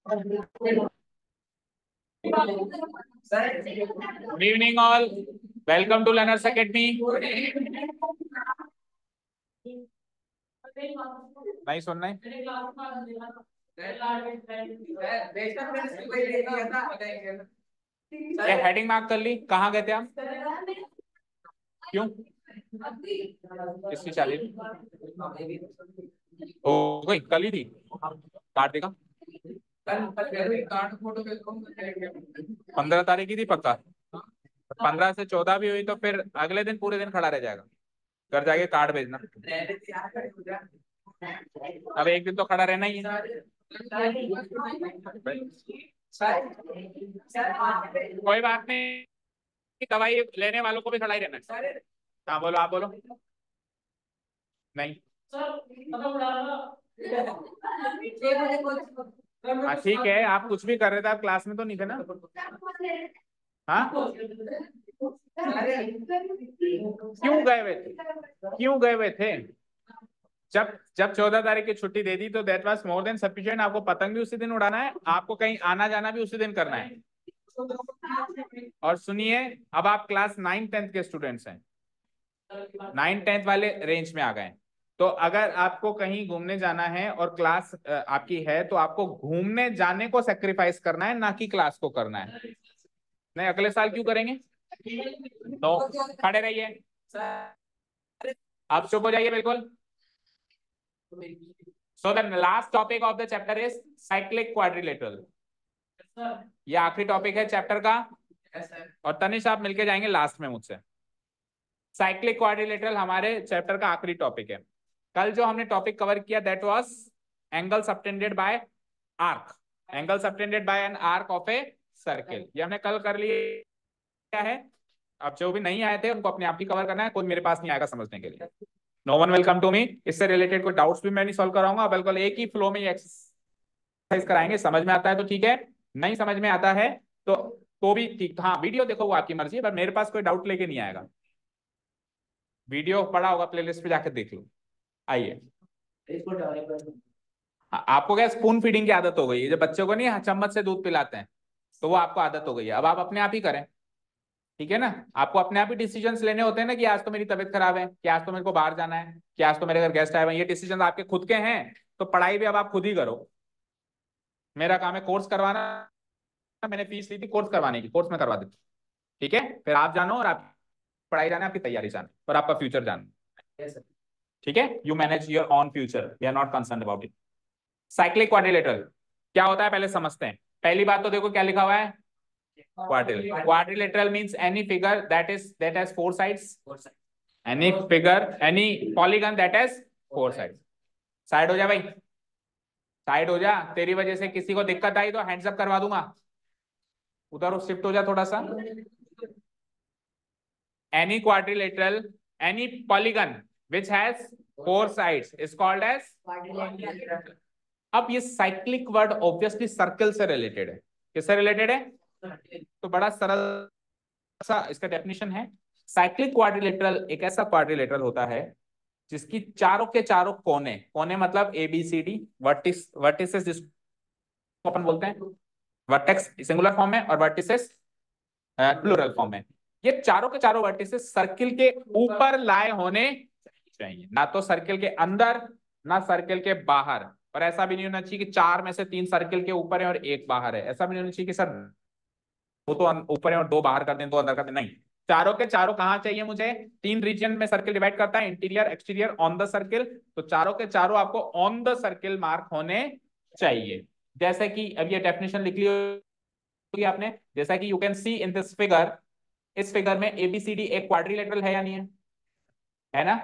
Good evening all. Welcome to Learners Academy. नहीं सुनना है? ये हेडिंग मार्क कर ली। कहाँ गए थे आप? क्यों? किसकी चाली हो गई? कल ही थी। काट देगा। 15 तारीख की थी पक्का। 15 से 14 भी हुई तो फिर अगले दिन पूरे दिन खड़ा रह जाएगा। घर जाके कार्ड भेजना। अब एक दिन तो खड़ा रहना ही है। कोई बात नहीं, दवाई लेने वालों को भी खड़ा ही रहना है। हाँ बोलो, आप बोलो। नहीं हाँ ठीक है, आप कुछ भी कर रहे थे, आप क्लास में तो नहीं थे ना? हाँ क्यों गए हुए थे? क्यों गए हुए थे? जब जब 14 तारीख की छुट्टी दे दी तो that was more than sufficient. आपको पतंग भी उसी दिन उड़ाना है, आपको कहीं आना जाना भी उसी दिन करना है। और सुनिए, अब आप क्लास 9-10 के स्टूडेंट्स हैं, 9-10 वाले रेंज में आ गए। तो अगर आपको कहीं घूमने जाना है और क्लास आपकी है तो आपको घूमने जाने को सेक्रीफाइस करना है, ना कि क्लास को करना है। नहीं, अगले साल क्यों करेंगे? तो खड़े रहिए, आप चुप हो जाइए बिल्कुल। So the last topic of the chapter is cyclic quadrilateral. ये आखिरी टॉपिक है चैप्टर का। और तनिष आप मिलके जाएंगे लास्ट में मुझसे। साइक्लिक क्वाड्रिलेटरल हमारे चैप्टर का आखिरी टॉपिक है। कल जो हमने टॉपिक कवर किया that was angle subtended bye arc. Angle subtended bye an arc of a circle, ये हमने कल कर लिया है। अब जो भी नहीं आए थे उनको अपने आप ही कवर करना है, कोई मेरे पास नहीं आएगा समझने के लिए। No one welcome to me. इससे रिलेटेड कोई डाउट्स भी मैं नहीं सॉल्व कराऊंगा, बिल्कुल एक ही फ्लो में एक्सरसाइज कराएंगे। समझ में आता है तो ठीक है, नहीं समझ में आता है तो भी ठीक। हाँ वीडियो देखो, वो आपकी मर्जी है, पर मेरे पास कोई डाउट लेके नहीं आएगा। वीडियो पड़ा होगा प्लेलिस्ट पे, जाकर देख लो। आइए। हाँ, आपको क्या स्पून फीडिंग की आदत हो गई है? जब बच्चों को नहीं चम्मच से दूध पिलाते हैं तो वो आपको आदत हो गई है। अब आप अपने आप ही करें, ठीक है ना? आपको अपने आप ही डिसीजंस लेने होते हैं ना, कि आज तो मेरी तबीयत खराब है, कि आज तो मेरे को बाहर जाना है, कि आज तो मेरे घर गेस्ट आए हुए हैं। ये डिसीजन आपके खुद के हैं। तो पढ़ाई भी अब आप खुद ही करो। मेरा काम है कोर्स करवाना, मैंने फीस ली थी कोर्स करवाने की, कोर्स में करवा देती। ठीक है, फिर आप जानो और आप पढ़ाई जाने, आपकी तैयारी जाने और आपका फ्यूचर जाने। ठीक है, you manage your own future, we are not concern about it. Cyclic quadrilateral क्या होता है पहले समझते हैं। पहली बात तो देखो क्या लिखा हुआ है, quadrilateral. Quadrilateral means any figure that has four sides. Any figure, any polygon that has four sides. Side हो जा भाई, साइड हो जा। तेरी वजह से किसी को दिक्कत आई तो हैंड्स अप करवा दूंगा। उधर शिफ्ट हो जा थोड़ा सा। Any quadrilateral, any polygon which has four sides is called as quadrilateral. अब ये साइक्लिक वर्ड ऑब्वियसली सर्कल से रिलेटेड है। किससे रिलेटेड है? तो बड़ा सरल सा इसका डेफिनेशन है। साइक्लिक क्वाड्रिलेटरल एक ऐसा क्वाड्रिलेटरल होता है जिसकी चारों के चारों कोने, कोने मतलब A B C D, vertices जिसको अपन बोलते हैं, वर्टेक्स सिंगुलर फॉर्म में और वर्टिसेस प्लूरल फॉर्म में। ये चारों के चारों वर्टिसेस सर्किल के ऊपर लाए होने चाहिए, ना तो सर्किल के अंदर ना सर्किल के बाहर। और ऐसा भी नहीं होना चाहिए कि चार में से तीन सर्किल के ऊपर है और एक बाहर है। ऐसा भी नहीं होना चाहिए कि सर वो तो ऊपर है और दो बाहर कर दें, दो अंदर कर दें। नहीं, चारों के चारों कहां चाहिए मुझे? तीन रीजन में सर्किल डिवाइड करता है, interior, exterior, on the circle. तो चारों के चारों आपको ऑन द सर्किल मार्क होने चाहिए। जैसे कि अब ये डेफिनेशन लिख ली होगी आपने, जैसा कि you can see in this figure. इस फिगर में एबीसीडी एक क्वाड्रिलेटरल है या नहीं है? है ना?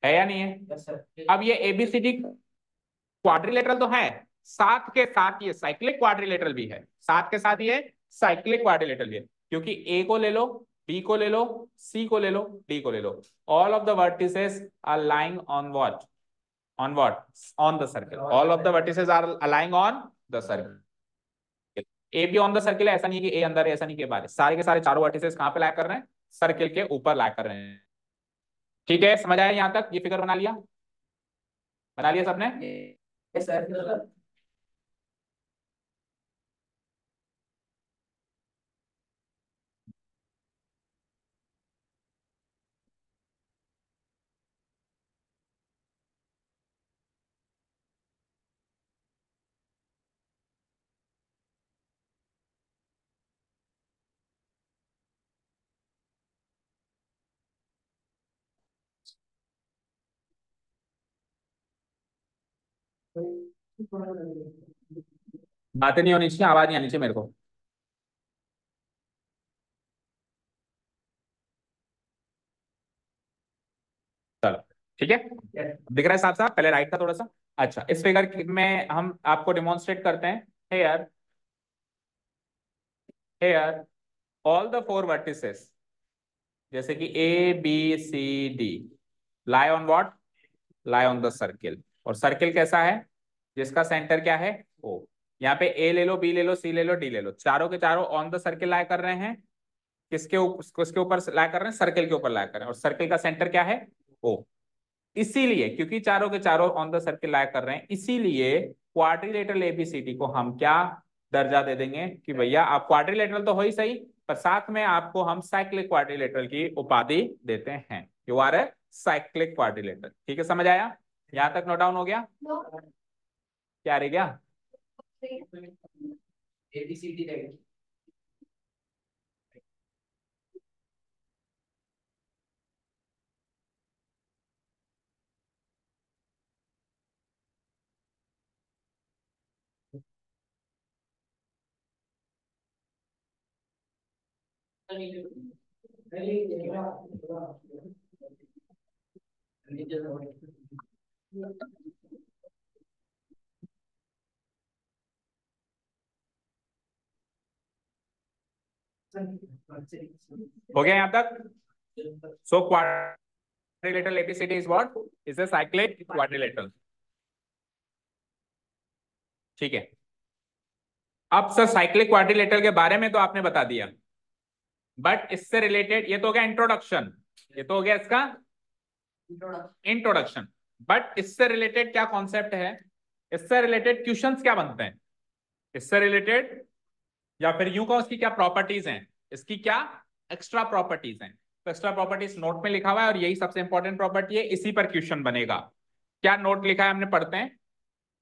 है या नहीं है? yes, अब ये एबीसीडी क्वाड्रिलेटरल तो है, साथ के साथ ये साइक्लिक क्वाड्रिलेटरल भी है। साथ के साथ ये साइक्लिक क्वाड्रिलेटरल भी है, क्योंकि ए को ले लो, बी को ले लो, सी को ले लो, डी को ले लो। All of the vertices are lying on what? On what? On the circle. All of the vertices are lying on the circle. A भी ऑन द सर्किल है, ऐसा नहीं कि ए अंदर है, ऐसा नहीं कि बाहर है। सारे के सारे चारों वर्टिसेस कहां पे लाई कर रहे हैं? सर्किल के ऊपर लाई कर रहे हैं। ठीक है, समझ आया यहां तक? ये फिगर बना लिया? बना लिया सबने? बातें नहीं होनी चाहिए, आवाज नहीं आनी चाहिए मेरे को। चलो ठीक है, दिख रहा है साफ साफ, पहले राइट था थोड़ा सा। अच्छा, इस फिगर में हम आपको डिमॉन्स्ट्रेट करते हैं। Here, here all the four vertices, जैसे कि A B C D, lie on what, lie on the circle. और सर्किल कैसा है, जिसका सेंटर क्या है, ओ। यहाँ पे ए ले लो, बी ले लो, सी ले लो, डी ले लो, चारों के चारों ऑन द सर्किल लाई कर रहे हैं। किसके ऊपर लाई कर रहे हैं, सर्किल के ऊपर लाई कर रहे हैं, और सर्किल का सेंटर क्या है, ओ। इसीलिए क्योंकि चारों के चारों ऑन द सर्किल लाई कर रहे हैं, इसीलिए क्वाड्रिलेटरल एबीसीडी को हम क्या दर्जा दे देंगे कि भैया आप क्वाड्रिलेटरल तो हो ही सही, पर साथ में आपको हम साइक्लिक क्वाड्रिलेटरल की उपाधि देते हैं। You are a cyclic quadrilateral. ठीक है, समझ आया? यहां तक नोट डाउन हो गया? क्या रह गया? एबीसीडी रह गया। हो गया यहां तक? सो quadrilateral ABCD is what? Is a cyclic quadrilateral. ठीक है, अब सर साइक्लिक क्वाड्रिलेटरल के बारे में तो आपने बता दिया, बट इससे रिलेटेड ये तो हो गया इंट्रोडक्शन, ये तो हो गया इसका इंट्रोडक्शन। बट इससे रिलेटेड क्या कॉन्सेप्ट है, इससे रिलेटेड क्वेश्चंस क्या बनते हैं, इससे रिलेटेड, या फिर यूं कहो इसकी क्या प्रॉपर्टीज हैं, इसकी क्या एक्स्ट्रा प्रॉपर्टीज हैं। तो एक्स्ट्रा प्रॉपर्टीज नोट में लिखा हुआ है, और यही सबसे इंपॉर्टेंट प्रॉपर्टी है, इसी पर क्वेश्चन बनेगा। क्या नोट लिखा है हमने, पढ़ते हैं।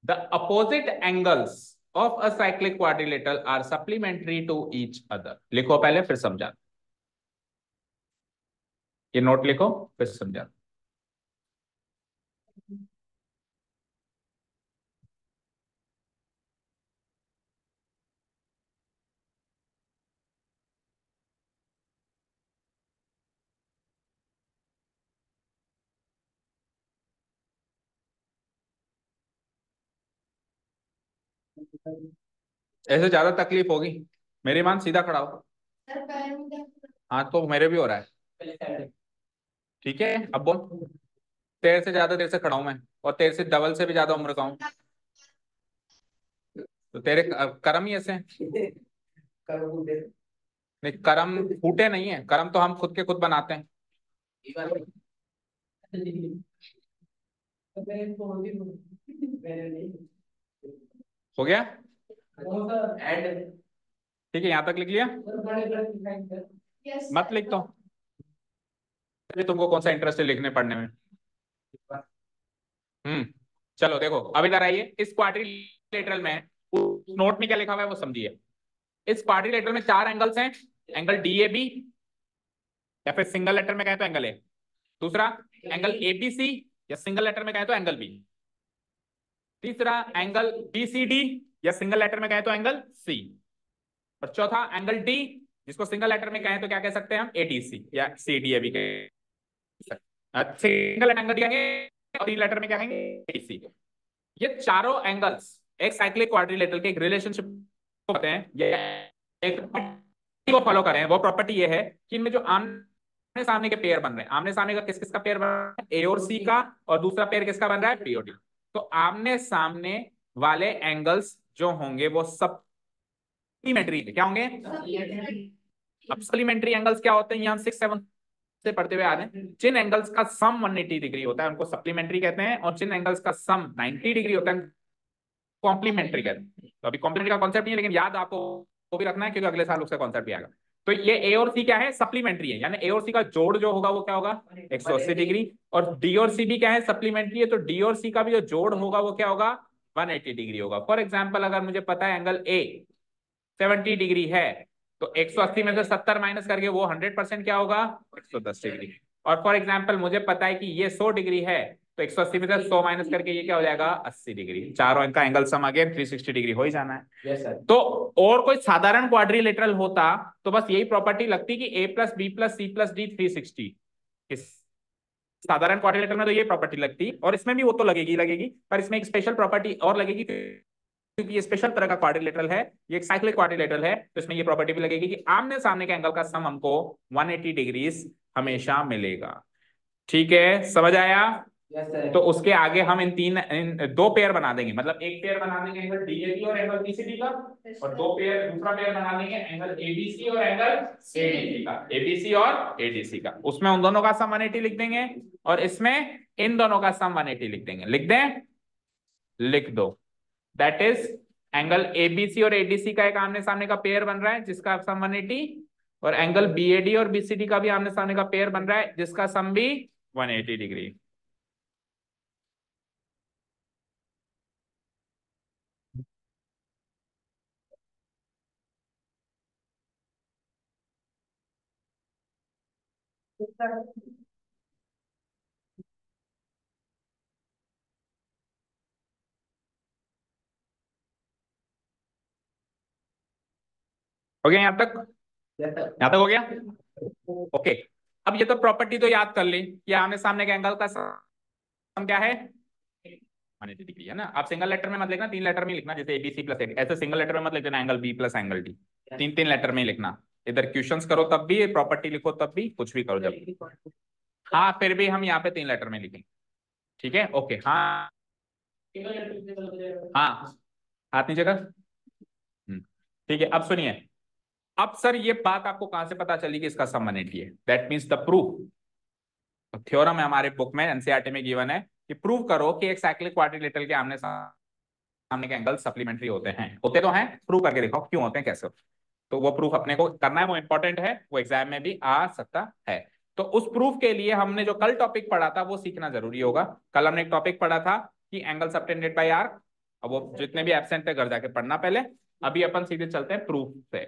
The opposite angles of a cyclic quadrilateral are supplementary to each other. लिखो पहले फिर समझा, ये नोट लिखो फिर समझा। ऐसे ज्यादा तकलीफ होगी, मेरी मान सीधा खड़ा हो। हाँ तो मेरे भी हो रहा है। ठीक है, अब बोल। तेरे से ज्यादा देर से खड़ा हूं मैं, और तेरे से डबल से भी ज्यादा उम्र का हूँ। तो तेरे कर्म ही ऐसे हैं। नहीं, कर्म फूटे नहीं है, कर्म तो हम खुद के खुद बनाते हैं। हो गया? ठीक है, यहां तक लिख लिया? मत लिख तो, अभी तुमको कौन सा इंटरेस्ट है लिखने पढ़ने में? हम्म। चलो देखो, अब इधर आइए, इस क्वाड्रिलेटरल में नोट में क्या लिखा हुआ है वो समझिए। इस क्वाड्रिलेटरल में चार एंगल्स हैं, एंगल डी ए बी, या फिर सिंगल लेटर में कहें तो एंगल ए। दूसरा एंगल ए बी सी, या सिंगल लेटर में कहें तो एंगल बी। तीसरा एंगल बी सी डी, या सिंगल लेटर में कहें तो एंगल सी। और चौथा एंगल डी, जिसको सिंगल लेटर में कहें तो क्या कह सकते हैं हम, ए डी सी या सी डी ए भी कह सकते हैं। सिंगल एंगल कहेंगे, और तीन लेटर में क्या कहेंगे, ए डी सी। ये चारों एंगल्स एक साइक्लिक क्वाड्रिलेटरल के एक रिलेशनशिप को होते हैं, ये एक को फॉलो करें। वो प्रॉपर्टी ये है कि इनमें जो आमने सामने के पेयर बन रहे हैं, आमने सामने का किस किसका पेयर बन रहा है, ए और सी का, और दूसरा पेयर किसका बन रहा है, बी और डी। तो आमने सामने वाले एंगल्स जो होंगे वो सप्लीमेंट्री क्या होंगे? अब सप्लीमेंट्री एंगल्स क्या होते हैं, ये हम 6-7 से पढ़ते हुए आ रहे हैं। जिन एंगल्स का सम 180 डिग्री होता है उनको सप्लीमेंट्री कहते हैं, और जिन एंगल्स का सम 90 डिग्री होता है कॉम्प्लीमेंट्री कहते हैं। तो अभी कॉम्प्लीमेंट्री का कॉन्सेप्ट नहीं है, लेकिन याद आपको वो भी रखना है, क्योंकि अगले साल उसका कॉन्सेप्ट भी आएगा। तो ये ए और सी क्या है, सप्लीमेंट्री है, यानी ए और सी का जोड़ जो होगा वो क्या होगा, 180 डिग्री। और डी और सी भी क्या है, सप्लीमेंट्री है, तो डी और सी का भी जो जोड़ होगा वो क्या होगा, 180 डिग्री होगा। फॉर एग्जाम्पल, अगर मुझे पता है एंगल ए 70 डिग्री है, तो 180 में से 70 माइनस करके वो 100% क्या होगा, 110 डिग्री। और फॉर एग्जाम्पल मुझे पता है कि ये 100 डिग्री है, तो 180 में से 100 माइनस करके ये क्या हो जाएगा 80 डिग्री। चारों इनका एंगल सम अगेन 360 डिग्री हो ही जाना है। Yes sir. तो और कोई साधारण क्वाड्रिलेटरल होता तो बस यही प्रॉपर्टी लगती कि a plus B plus C plus D 360। इस साधारण क्वाड्रिलेटरल में तो ये प्रॉपर्टी लगती, और इसमें भी वो तो लगेगी लगेगी, पर इसमें एक स्पेशल प्रॉपर्टी और लगेगी क्योंकि ये स्पेशल तरह का क्वाड्रिलेटरल है, ये एक साइक्लिक क्वाड्रिलेटरल है, तो इसमें ये प्रॉपर्टी भी लगेगी कि आमने सामने के एंगल का सम हमको 180 डिग्रीज हमेशा मिलेगा। ठीक है, समझ आया? Yes sir. तो उसके आगे हम इन दो पेयर बना देंगे, मतलब एक पेयर बना देंगे एंगल डीएबी और एंगल बीसीडी का, और दूसरा पेयर बना देंगे एंगल एबीसी और एंगल एडीसी का, एबीसी और एडीसी का। उसमें उन दोनों का सम 180 लिख देंगे, और इसमें इन दोनों का सम 180 लिख देंगे। लिख दें? लिख दो। दैट इज एंगल एबीसी और एडीसी का एक आमने सामने का पेयर बन रहा है जिसका सम 180, और एंगल बीएडी और बीसीडी का भी आमने सामने का पेयर बन रहा है जिसका सम भी 180 डिग्री। हो गया यहाँ तक? Yes sir. यहाँ तक हो गया? ओके। अब ये तो प्रॉपर्टी तो याद कर ली कि आमने सामने के एंगल का सम क्या है 180 डिग्री, है ना? आप सिंगल लेटर में मत लिखना, तीन लेटर में लिखना, जैसे एबीसी प्लस एडी, ऐसे सिंगल लेटर में मत लिख देना angle B plus angle D, तीन तीन लेटर में ही लिखना। इधर क्वेश्चंस करो तब भी, प्रॉपर्टी लिखो तब भी, कुछ भी करो जब। हाँ, फिर भी हम यहाँ पे तीन लेटर में लिखेंगे। ठीक है, ओके। हाँ हाँ, हाथ नीचे कर। ठीक है, अब सुनिए। अब सर ये बात आपको कहां से पता चली कि इसका सम 180 है? That means the proof. Theorem है हमारे बुक में, एनसीईआरटी में गिवन है कि प्रूव करो कि एक साइक्लिक क्वाड्रिलेटरल के आमने सामने के एंगल सप्लीमेंट्री होते हैं। होते तो हैं, प्रूव करके दिखाओ क्यों होते हैं, कैसे होते हैं। तो वो प्रूफ अपने को करना है, वो इंपॉर्टेंट है, वो एग्जाम में भी आ सकता है। तो उस प्रूफ के लिए हमने जो कल टॉपिक पढ़ा था वो सीखना जरूरी होगा। कल हमने एक टॉपिक पढ़ा था कि एंगल सबटेंडेड बाय आर्क। अब वो जितने भी एब्सेंट है घर जाके पढ़ना पहले। अभी अपन सीधे चलते हैं प्रूफ से।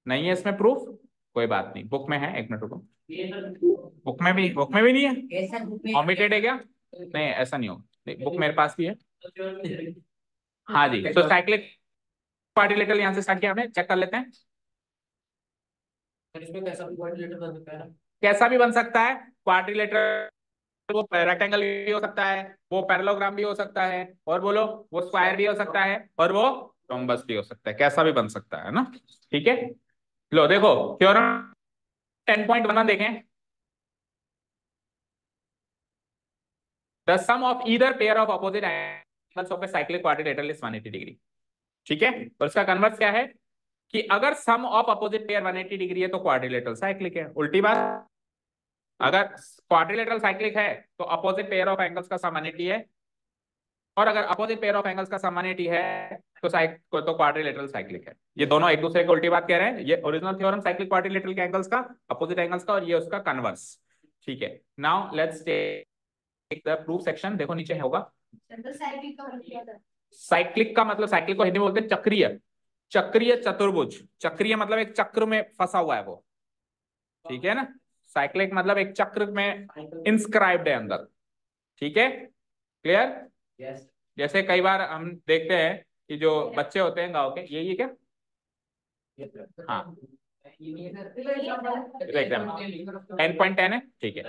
नहीं है इसमें प्रूफ? कोई बात नहीं, बुक में है, एक मिनट रुको। बुक में भी नहीं है? ऑमिटेड है क्या? नहीं, ऐसा नहीं होगा, बुक मेरे पास भी है। हाँ जी, तो साइक्लिक क्वाड्रिलेटरल यहाँ से स्टार्ट किया हमने, चेक कर लेते हैं। इसमें कैसा भी क्वाड्रिलेटरल बन सकता है ना? कैसा भी बन सकता है क्वाड्रिलेटरल। वो रेक्टेंगल भी हो सकता है, वो पैरेललोग्राम भी हो सकता है, और बोलो वो स्क्वायर भी हो सकता है, और वो रोम्बस भी हो सकता है, कैसा भी बन सकता है ना। ठीक है, लो देखो थ्योरम 10.1 देखें। The sum of either pair of opposite angles of a cyclic quadrilateral is 180 degree. ठीक है, और इसका कन्वर्स क्या है कि अगर sum of opposite pair 180 degree है तो क्वाड्रिलेटरल साइक्लिक है। उल्टी बात, अगर क्वाड्रिलेटरल साइक्लिक है तो अपोजिट पेयर ऑफ एंगल्स का सम 180 है, और अगर अपोजिट पेयर ऑफ एंगल्स का सम 180 है तो क्वाड्रिलेटरल साइक्लिक है। ये दोनों एक दूसरे को उल्टी बात कह रहे हैं। ये ओरिजिनल थ्योरम साइक्लिक क्वाड्रिलेटरल के एंगल्स का, अपोजिट एंगल्स का, और ये उसका कन्वर्स। ठीक है, now let's take the proof section. देखो नीचे होगा साइक्लिक का मतलब, साइक्लिक को हिंदी में बोलते हैं चक्रीय। चक्रीय चतुर्भुज, चक्रीय मतलब एक चक्र में फंसा हुआ है वो। ठीक है ना, साइक्लिक मतलब एक चक्र में इंस्क्राइब्ड है अंदर। ठीक है, क्लियर? यस। जैसे कई बार हम देखते हैं कि जो बच्चे होते हैं गांव के, यही है क्या? हाँ, एकदम 10.10 है। ठीक है,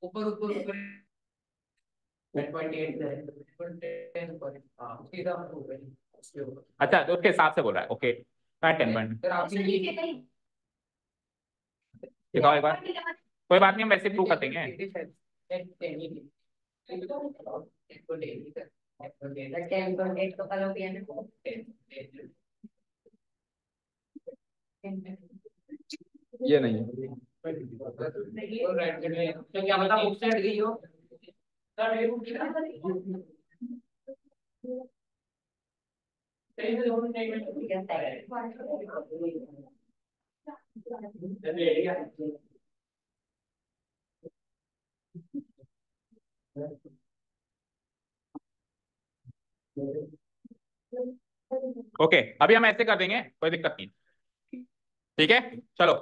ऊपर ऊपर ऊपर 10.8 है। हाँ, सीधा ऊपर। अच्छा तो उसके हिसाब से बोल रहा है। ओके, 10 पॉइंट दिखाओ एक बार। कोई बात नहीं, हम वैसे प्रूव कर देंगे। ये नहीं है। क्या बता बुक से हट गई हो? ओके, अभी हम ऐसे कर देंगे, कोई दिक्कत नहीं। ठीक है, चलो।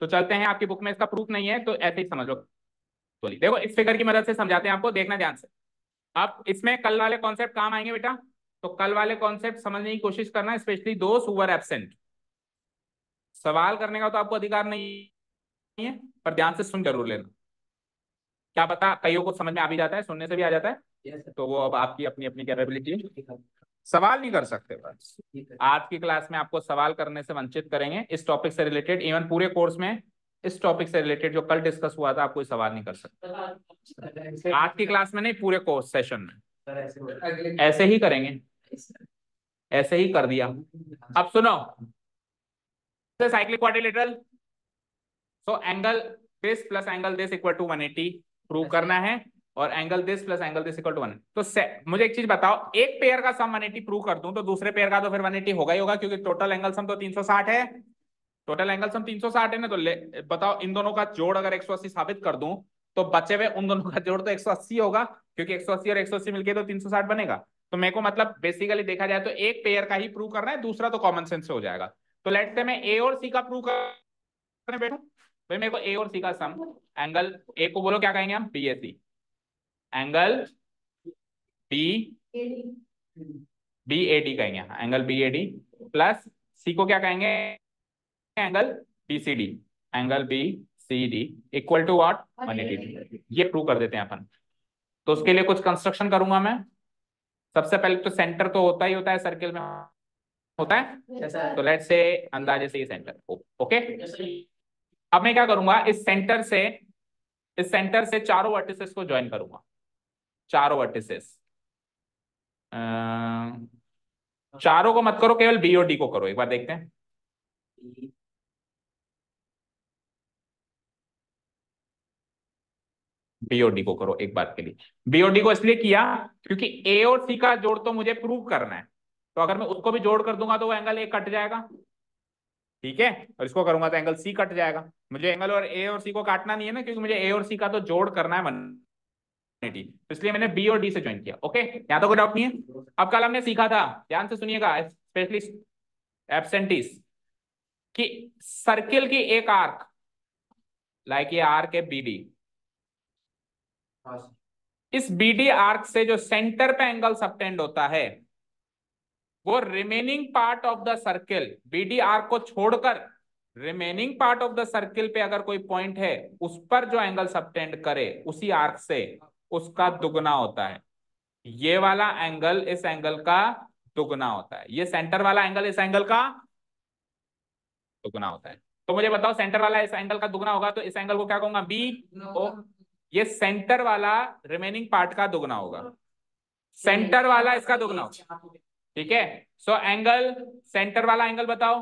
तो चलते हैं, आपकी बुक में इसका प्रूफ नहीं है तो ऐसे ही समझ लो। देखो इस फिगर की मदद से समझाते हैं आपको, देखना ध्यान से। अब इसमें कल वाले कॉन्सेप्ट काम आएंगे बेटा, तो कल वाले कॉन्सेप्ट समझने की कोशिश करना, specially those who were absent. सवाल करने का तो आपको अधिकार नहीं है, पर ध्यान से सुन जरूर लेना। क्या पता कईयों को समझ में आ भी जाता है, सुनने से भी आ जाता है, Yes, sir. तो वो अब आपकी अपनी अपनी कैपेबिलिटी है। सवाल नहीं कर सकते बस। आज की क्लास में आपको सवाल करने से वंचित करेंगे इस टॉपिक से रिलेटेड। इवन पूरे कोर्स में इस टॉपिक से रिलेटेड जो कल डिस्कस हुआ था, आप कोई सवाल नहीं कर सकते आज की क्लास में, नहीं पूरे कोर्स सेशन में। सर, ऐसे ही करेंगे, ऐसे ही कर दिया। अब सुनो, cyclic quadrilateral, so angle this plus angle this equal to 180 prove करना है, और angle this plus angle this equal to 1। तो मुझे एक चीज बताओ, एक पेयर का सम 180 प्रूव कर दूं तो दूसरे पेयर का तो फिर 180 होगा ही होगा, क्योंकि टोटल एंगल सम तो 360 है। टोटल एंगल सम 360 है ना, तो बताओ इन दोनों का जोड़ अगर 180 साबित कर दूं तो बचे हुए उन दोनों का जोड़ तो 180 होगा, क्योंकि 180 और 180 मिलके तो 360 बनेगा। तो मेरे को मतलब बेसिकली देखा जाए तो एक पेयर का ही प्रूव करना है, दूसरा तो कॉमन सेंस से हो जाएगा। तो लेट्स से मैं ए और सी का प्रूव करने बैठूं, भाई मेरे को ए और सी का सम, एंगल ए को बोलो क्या कहेंगे हम, B A C, angle B B A D कहेंगे, angle B A D, plus C को क्या कहेंगे, angle B C D, angle B C D equal to what, 180। ये प्रूव कर देते हैं अपन। तो उसके लिए कुछ कंस्ट्रक्शन करूंगा मैं। सबसे पहले तो सेंटर तो होता ही होता है, सर्किल में होता है, तो लेट्स से अंदाजे से ये सेंटर, ओके। अब मैं क्या करूंगा, इस सेंटर से चारों वर्टिसेस को ज्वाइन करूंगा, चारों वर्टिसेस। चारों को मत करो, केवल बी और डी को करो, एक बार देखते हैं। बी और डी को करो एक बार के लिए। बी और डी को इसलिए किया क्योंकि ए और सी का जोड़ तो मुझे प्रूव करना है, तो अगर मैं उसको भी जोड़ कर दूंगा तो वो एंगल ए कट जाएगा, ठीक है। और इसको करूंगा तो एंगल सी कट जाएगा। मुझे एंगल और ए और सी को काटना नहीं है ना, क्योंकि मुझे ए और सी का तो जोड़ करना है 180, तो इसलिए मैंने बी और डी से ज्वाइन किया, ओके। यहाँ तो कोई डाउट नहीं है। अब कल हमने सीखा था, ध्यान से सुनिएगा स्पेशली एब्सेंटीज, कि सर्किल की एक आर्क, लाइक ये आर्क है बी डी, इस बी डी आर्क से जो सेंटर पे एंगल सबटेंड होता है, वो remaining part of the circle, BD arc को छोड़कर remaining part of the circle पे अगर कोई पॉइंट है, उस पर जो एंगल सबटेंड करे उसी आर्क से, उसका दुगना होता है। ये वाला एंगल इस एंगल का दुगना होता है, ये सेंटर वाला एंगल इस एंगल का दुगना होता है। तो मुझे बताओ, सेंटर वाला इस एंगल का दुगना होगा तो इस एंगल को क्या कहूंगा, बी ओ। ये सेंटर वाला रिमेनिंग पार्ट का दुगना होगा, सेंटर वाला इसका दुगना होगा, ठीक है। सो एंगल, सेंटर वाला एंगल बताओ,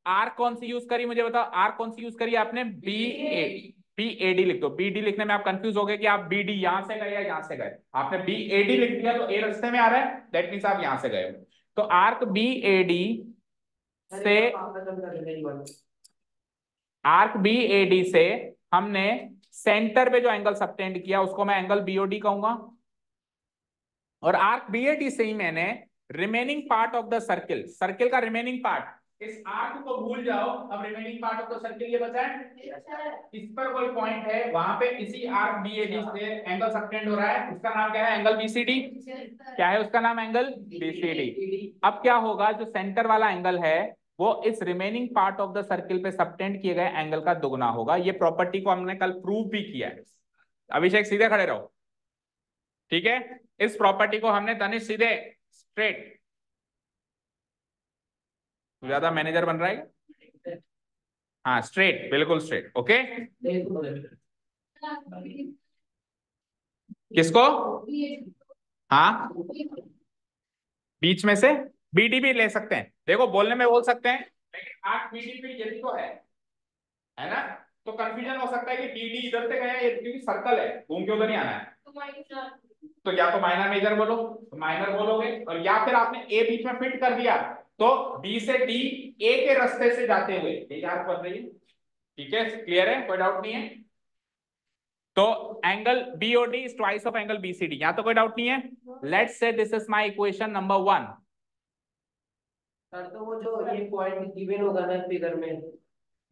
आर कौन सी यूज करी, मुझे बताओ आर कौन सी यूज करी आपने, B A B A D लिख दो। बी डी लिखने में आप कंफ्यूज हो गए कि आप बी डी यहां से गए या यहां से गए, आपने बी ए डी लिख दिया तो ए रास्ते में आ रहा है, दैट मींस आप यहां से गए हो। तो आर्क बी ए डी से, आर्क बी ए डी से हमने सेंटर पे जो एंगल सबटेंड किया उसको मैं एंगल बी ओ डी कहूंगा, और आर्क बी ए डी से ही मैंने remaining part of the circle, circle का रिमेनिंग पार्ट, इस आर्क को भूल जाओ, अब remaining part of the circle ये बचा है, इस पर कोई पॉइंट है, वहां पे इसी आर्क बीएडी से एंगल सबटेंड हो रहा है, उसका नाम क्या है, एंगल बीसीडी। क्या है उसका नाम, एंगल बीसीडी। अब क्या होगा, जो सेंटर वाला एंगल है वो इस remaining part of the circle पे सबटेंड किए गए एंगल का दुगना होगा। ये प्रॉपर्टी को हमने कल प्रूव भी किया है। अभिषेक सीधे खड़े रहो, ठीक है। इस प्रॉपर्टी को हमने, तनिष सीधे स्ट्रेट, ज्यादा मैनेजर बन रहा है, हाँ स्ट्रेट, बिल्कुल स्ट्रेट, ओके। किसको, हाँ बीच में से, बीडी भी ले सकते हैं, देखो बोलने में बोल सकते हैं, लेकिन आठ बीडी भी यदि तो है ना, तो कंफ्यूजन हो सकता है कि बीडी इधर से गया है, क्योंकि सर्कल है, घूम के उधर नहीं आना है, तो या तो माइनर मेजर बोलो, तो माइनर बोलोगे, और या फिर आपने ए बीच में फिट कर दिया तो बी से डी ए के रास्ते से जाते हुए ये याद कर रही है, ठीक है, क्लियर है, कोई डाउट नहीं है। तो angle BOD is twice of angle BCD, यहां तो कोई डाउट नहीं है। Let's say this is my equation number 1। Sir तो वो जो ये पॉइंट गिवन होगा ना फिगर में,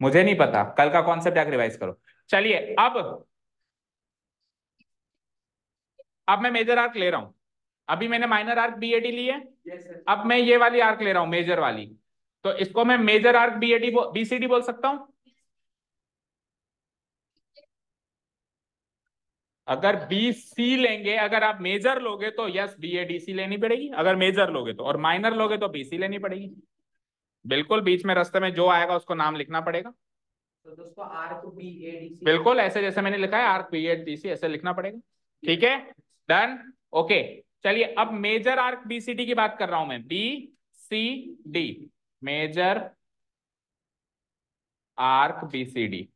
मुझे नहीं पता, कल का कॉन्सेप्ट जाकर रिवाइज करो। चलिए अब मैं मेजर आर्क ले रहा हूं। अभी मैंने माइनर आर्क बीएडी ली है, अब मैं ये वाली आर्क ले रहा हूं मेजर वाली, तो इसको मैं मेजर आर्क बीएडी बीसीडी बोल सकता हूं। अगर बीसी लेंगे, अगर आप मेजर लोगे तो यस बीएडीसी लेनी पड़ेगी, अगर मेजर लोगे तो, और माइनर लोगे तो बीसी लेनी पड़ेगी। बिल्कुल, बीच में रास्ते में जो आएगा उसको नाम लिखना पड़ेगा। तो दोस्तों आर को बी ए डी सी, बिल्कुल ऐसे जैसे मैंने लिखा है आर्क बीएडीसी ऐसे लिखना पड़ेगा। ठीक है, डन, ओके। चलिए अब मेजर आर्क बीसीडी की बात कर रहा हूं मैं, B C D, major arc BCD.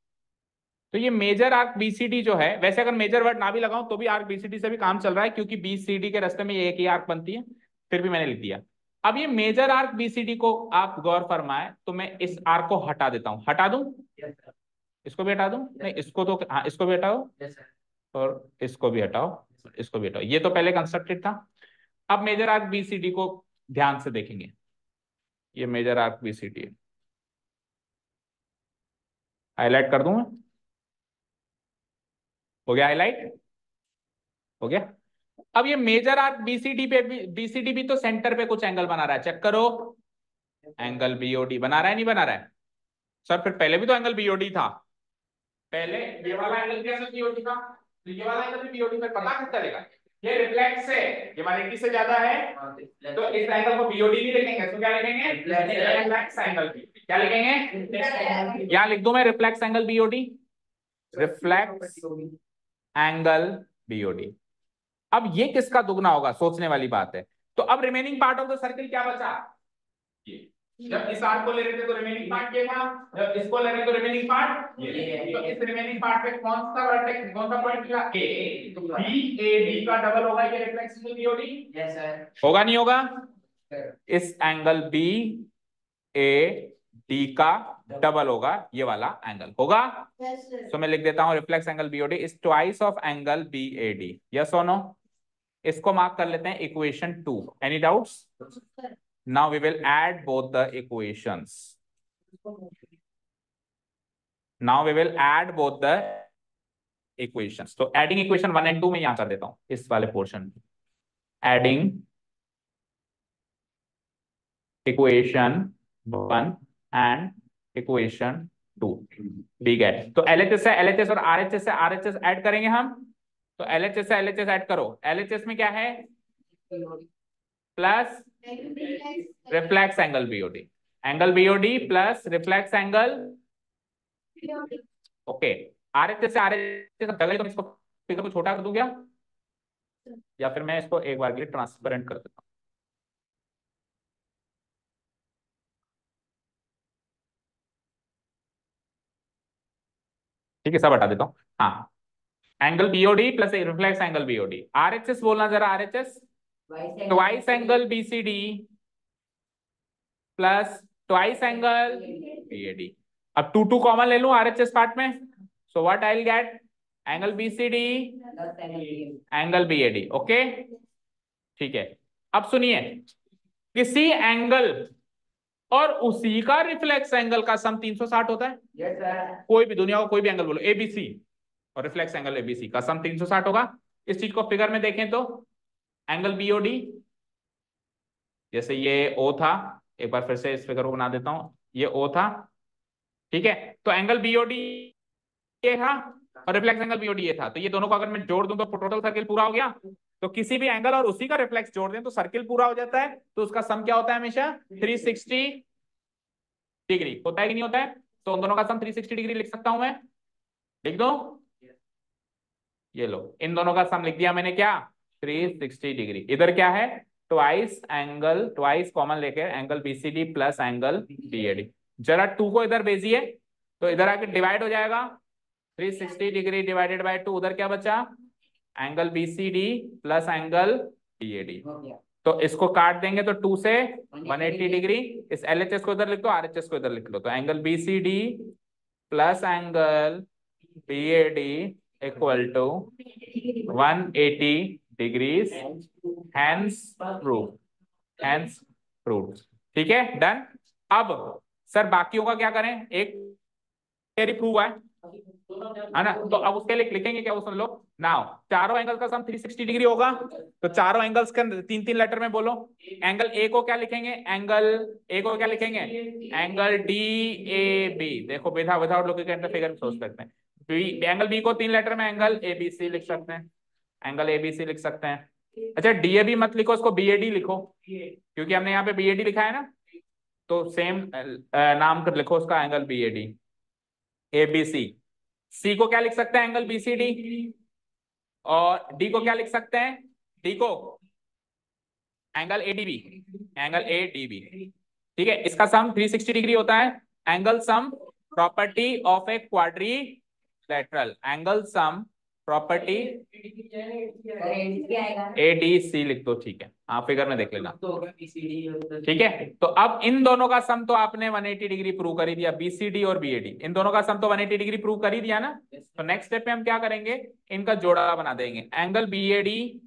तो ये मेजर आर्क बीसीडी जो है, वैसे अगर मेजर वर्ड ना भी लगाऊं तो भी आर्क बीसीडी से भी काम चल रहा है, क्योंकि बीसीडी के रास्ते में ये एक ही आर्क बनती है, फिर भी मैंने लिख दिया। अब ये मेजर आर्क बीसीडी को आप गौर फरमाए, तो मैं इस आर्क को हटा देता हूं, हटा दूं, इसको भी हटा दूं, नहीं इसको तो, हाँ इसको भी हटाओ, और इसको भी हटाओ, इसको भी हटाओ, ये तो पहले कंस्ट्रक्टेड था। अब मेजर आर्क बीसीडी को ध्यान से देखेंगे, ये मेजर आर्क बीसीडी है, हाईलाइट कर दूं मैं, हो गया हाईलाइट, हो गया। अब ये मेजर आर्क बीसीडी पे बीसीडी भी तो सेंटर पे कुछ एंगल बना रहा है, चेक करो, एंगल बीओडी बना रहा है नहीं बना रहा है? सर फिर पहले भी तो एंगल बीओडी था, पहले ये वाला एंगल कैसे बीओडी था, तो ये वाला एंगल भी बीओडी में, पता कैसे चलेगा? ये रिफ्लेक्स है, ये 180 से ज्यादा है, तो इस एंगल को बीओडी नहीं लिखेंगे, तो क्या लिखेंगे? रिफ्लेक्स एंगल बी, क्या लिखेंगे? यहां लिख दूं मैं reflex angle BOD, reflex angle BOD. अब ये किसका दुगना होगा, सोचने वाली बात है। तो अब remaining part of the circle क्या बचा, ये। जब इस आर्क को ले रहे थे तो रिमेनिंग पार्ट ये था, जब इसको ले रहे तो रिमेनिंग पार्ट ये। तो इस रिमेनिंग पार्ट पे कौन सा वर्टेक्स, कौन सा पॉइंट मिला, ए, तो बी ए डी का डबल होगा ये रिफ्लेक्स बीओडी, यस सर, होगा नहीं होगा? इस एंगल बी ए डी का डबल होगा ये वाला एंगल, होगा? तो मैं लिख देता हूं reflex angle BOD is twice of angle B A D, yes और नो? इसको मार्क कर लेते हैं equation 2, any doubts? Now we will add both the equations, now we will add both the equations. तो एडिंग इक्वेशन 1 एंड 2 में यहां कर देता हूं इस वाले पोर्शन में, एडिंग इक्वेशन 1 एंड इक्वेशन 2, ठीक है। तो एलएचएस से एलएचएस और आरएचएस से आरएचएस ऐड करेंगे हम, तो एलएचएस से एलएचएस ऐड करो, एलएचएस में क्या है, plus reflex angle BOD, angle BOD plus reflex angle, okay. RHS से आरएचएस डबल, तो इसको फिगर को छोटा कर दूं क्या, या फिर मैं इसको एक बार के लिए ट्रांसपेरेंट कर देता हूं, ठीक है, सब हटा देता हूं, हाँ। Angle BOD plus reflex angle BOD, RHS बोलना जरा, RHS twice angle BCD plus twice angle BOD. अब 2 2 कॉमन ले लूं आरएचएस पार्ट में, so what I will get, angle BCD angle BOD, okay, ठीक है। अब सुनिए, किसी एंगल और उसी का रिफ्लेक्स एंगल का सम 360 होता है, yes, sir. कोई भी दुनिया का कोई भी एंगल बोलो, एबीसी और रिफ्लेक्स एंगल एबीसी का सम 360 होगा। इस चीज को फिगर में देखें तो एंगल बीओडी, जैसे ये ओ था, एक बार फिर से इस फिगर को बना देता हूं, ये ओ था, ठीक है। तो एंगल बीओडी ये था और रिफ्लेक्स एंगल बीओडी ये था, तो ये दोनों को अगर मैं जोड़ दूं तो टोटल सर्किल पूरा हो गया। तो किसी भी एंगल और उसी का रिफ्लेक्स जोड़ दें तो सर्किल पूरा हो जाता है, तो उसका सम क्या होता है हमेशा, 360 डिग्री होता है कि नहीं होता है? तो उन दोनों का सम 360 डिग्री लिख सकता हूं मैं, लिख दो, ये लो, इन दोनों का सम लिख दिया मैंने, क्या, 360 डिग्री। इधर क्या है, ट्वाइस एंगल, ट्वाइस कॉमन लेके angle BCD plus angle BOD, जरा 2 को इधर भेजिए तो इधर आके डिवाइड हो जाएगा, 360 डिग्री डिवाइडेड बाय 2, उधर क्या बचा, angle BCD plus angle BOD. तो इसको काट देंगे तो 2 से 180 डिग्री, इस एलएचएस को इधर लिख दो, आरएचएस को इधर लिख लो, तो angle BCD plus angle BAD equal to 180 degrees, hence proof, hence proof, ठीक है, डन। अब सर बाकियों का क्या करें, एक थियरी प्रूव है ना। तो अब उसके लिए लिखेंगे क्या, वो सुन लो। नाउ चारों एंगल का सम 360 डिग्री होगा, तो चारों एंगल्स का तीन तीन लेटर में बोलो। एंगल ए को क्या लिखेंगे, एंगल ए को क्या लिखेंगे, एंगल डी ए बी। देखो without looking at the figure में सोच सकते हैं। एंगल बी को तीन लेटर में एंगल ए बी सी लिख सकते हैं, एंगल ए बी सी लिख सकते हैं। अच्छा डी ए बी मत लिखो, उसको बी ए डी लिखो, क्योंकि हमने यहाँ पे बी ए डी लिखा है ना, तो सेम नाम कर लिखो उसका, angle B A D, A B C. C को क्या लिख सकते हैं, एंगल बी सी डी। और डी को क्या लिख सकते हैं, डी को angle A D B, angle A D B. ठीक है, इसका सम 360 डिग्री होता है। Angle sum property of a quadrilateral, angle sum property A D C लिख दो। ठीक है, आप फिगर में देख लेना। ठीक है, तो अब इन दोनों का सम तो आपने 180 डिग्री प्रूव कर ही दिया, बीसीडी और बीएडी, इन दोनों का सम तो 180 डिग्री प्रूव कर ही दिया ना। तो नेक्स्ट स्टेप में हम क्या करेंगे, इनका जोड़ा बना देंगे, angle BOD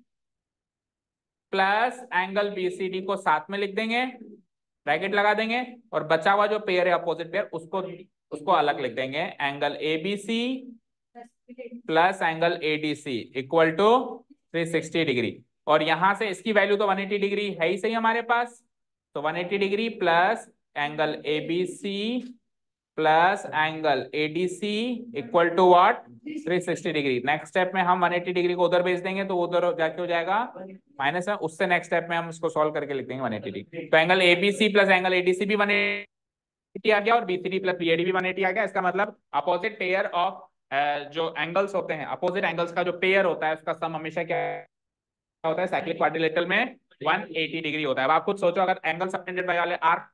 plus angle BCD को साथ में लिख देंगे, ब्रैकेट लगा देंगे, और बचा हुआ जो पेयर है अपोजिट पेयर उसको उसको अलग लिख देंगे, angle ABC plus angle ADC equal to 360 degree. और यहां से इसकी वैल्यू तो 180 डिग्री है ही सही हमारे पास, तो 180 degree plus angle ABC plus angle ADC equal to what, 360 degree. Next step में हम 180 डिग्री को उधर भेज देंगे, तो उधर जाके हो जाएगा माइनस में, उससे नेक्स्ट स्टेप में हम इसको सॉल्व करके लिख देंगे 180 डिग्री। तो angle ABC plus angle ADC भी 180 आ गया, और बीसीडी प्लस बीएडी भी 180 आ गया। इसका मतलब अपोजिट पेयर ऑफ जो एंगल्स होते हैं, अपोजिट एंगल्स का जो पेयर होता है उसका सम हमेशा क्या होता है, साइक्लिक क्वाड्रिलेटरल में 180 डिग्री होता है। अब आप खुद सोचो, अगर एंगल सबटेंडेड बाय वाले आर्क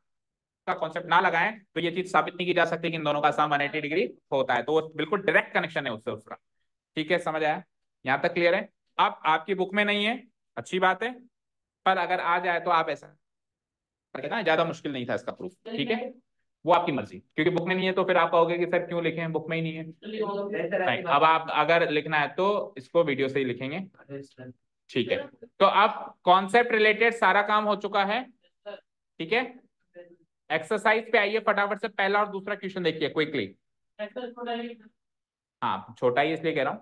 का कॉन्सेप्ट ना लगाएं तो ये चीज साबित नहीं की जा सकती कि इन दोनों का सम 180 डिग्री होता है, तो वो बिल्कुल डायरेक्ट कनेक्शन है उससे उसका। ठीक है, समझ आया, यहां तक क्लियर है। अब आपकी बुक में नहीं है, अच्छी बात है, पर अगर आ जाए तो आप ऐसा करना, ज्यादा मुश्किल नहीं था इसका प्रूफ। ठीक है, वो आपकी मर्जी, क्योंकि बुक में नहीं है तो फिर आप कहोगे कि सर क्यों लिखे हैं, बुक में ही नहीं है। नहीं, अब आप अगर लिखना है तो इसको वीडियो से ही लिखेंगे। ठीक है, तो अब कॉन्सेप्ट रिलेटेड सारा काम हो चुका है। ठीक है, एक्सरसाइज पे आइए फटाफट से, पहला और दूसरा क्वेश्चन देखिए क्विकली। हाँ छोटा ही इसलिए कह रहा हूं,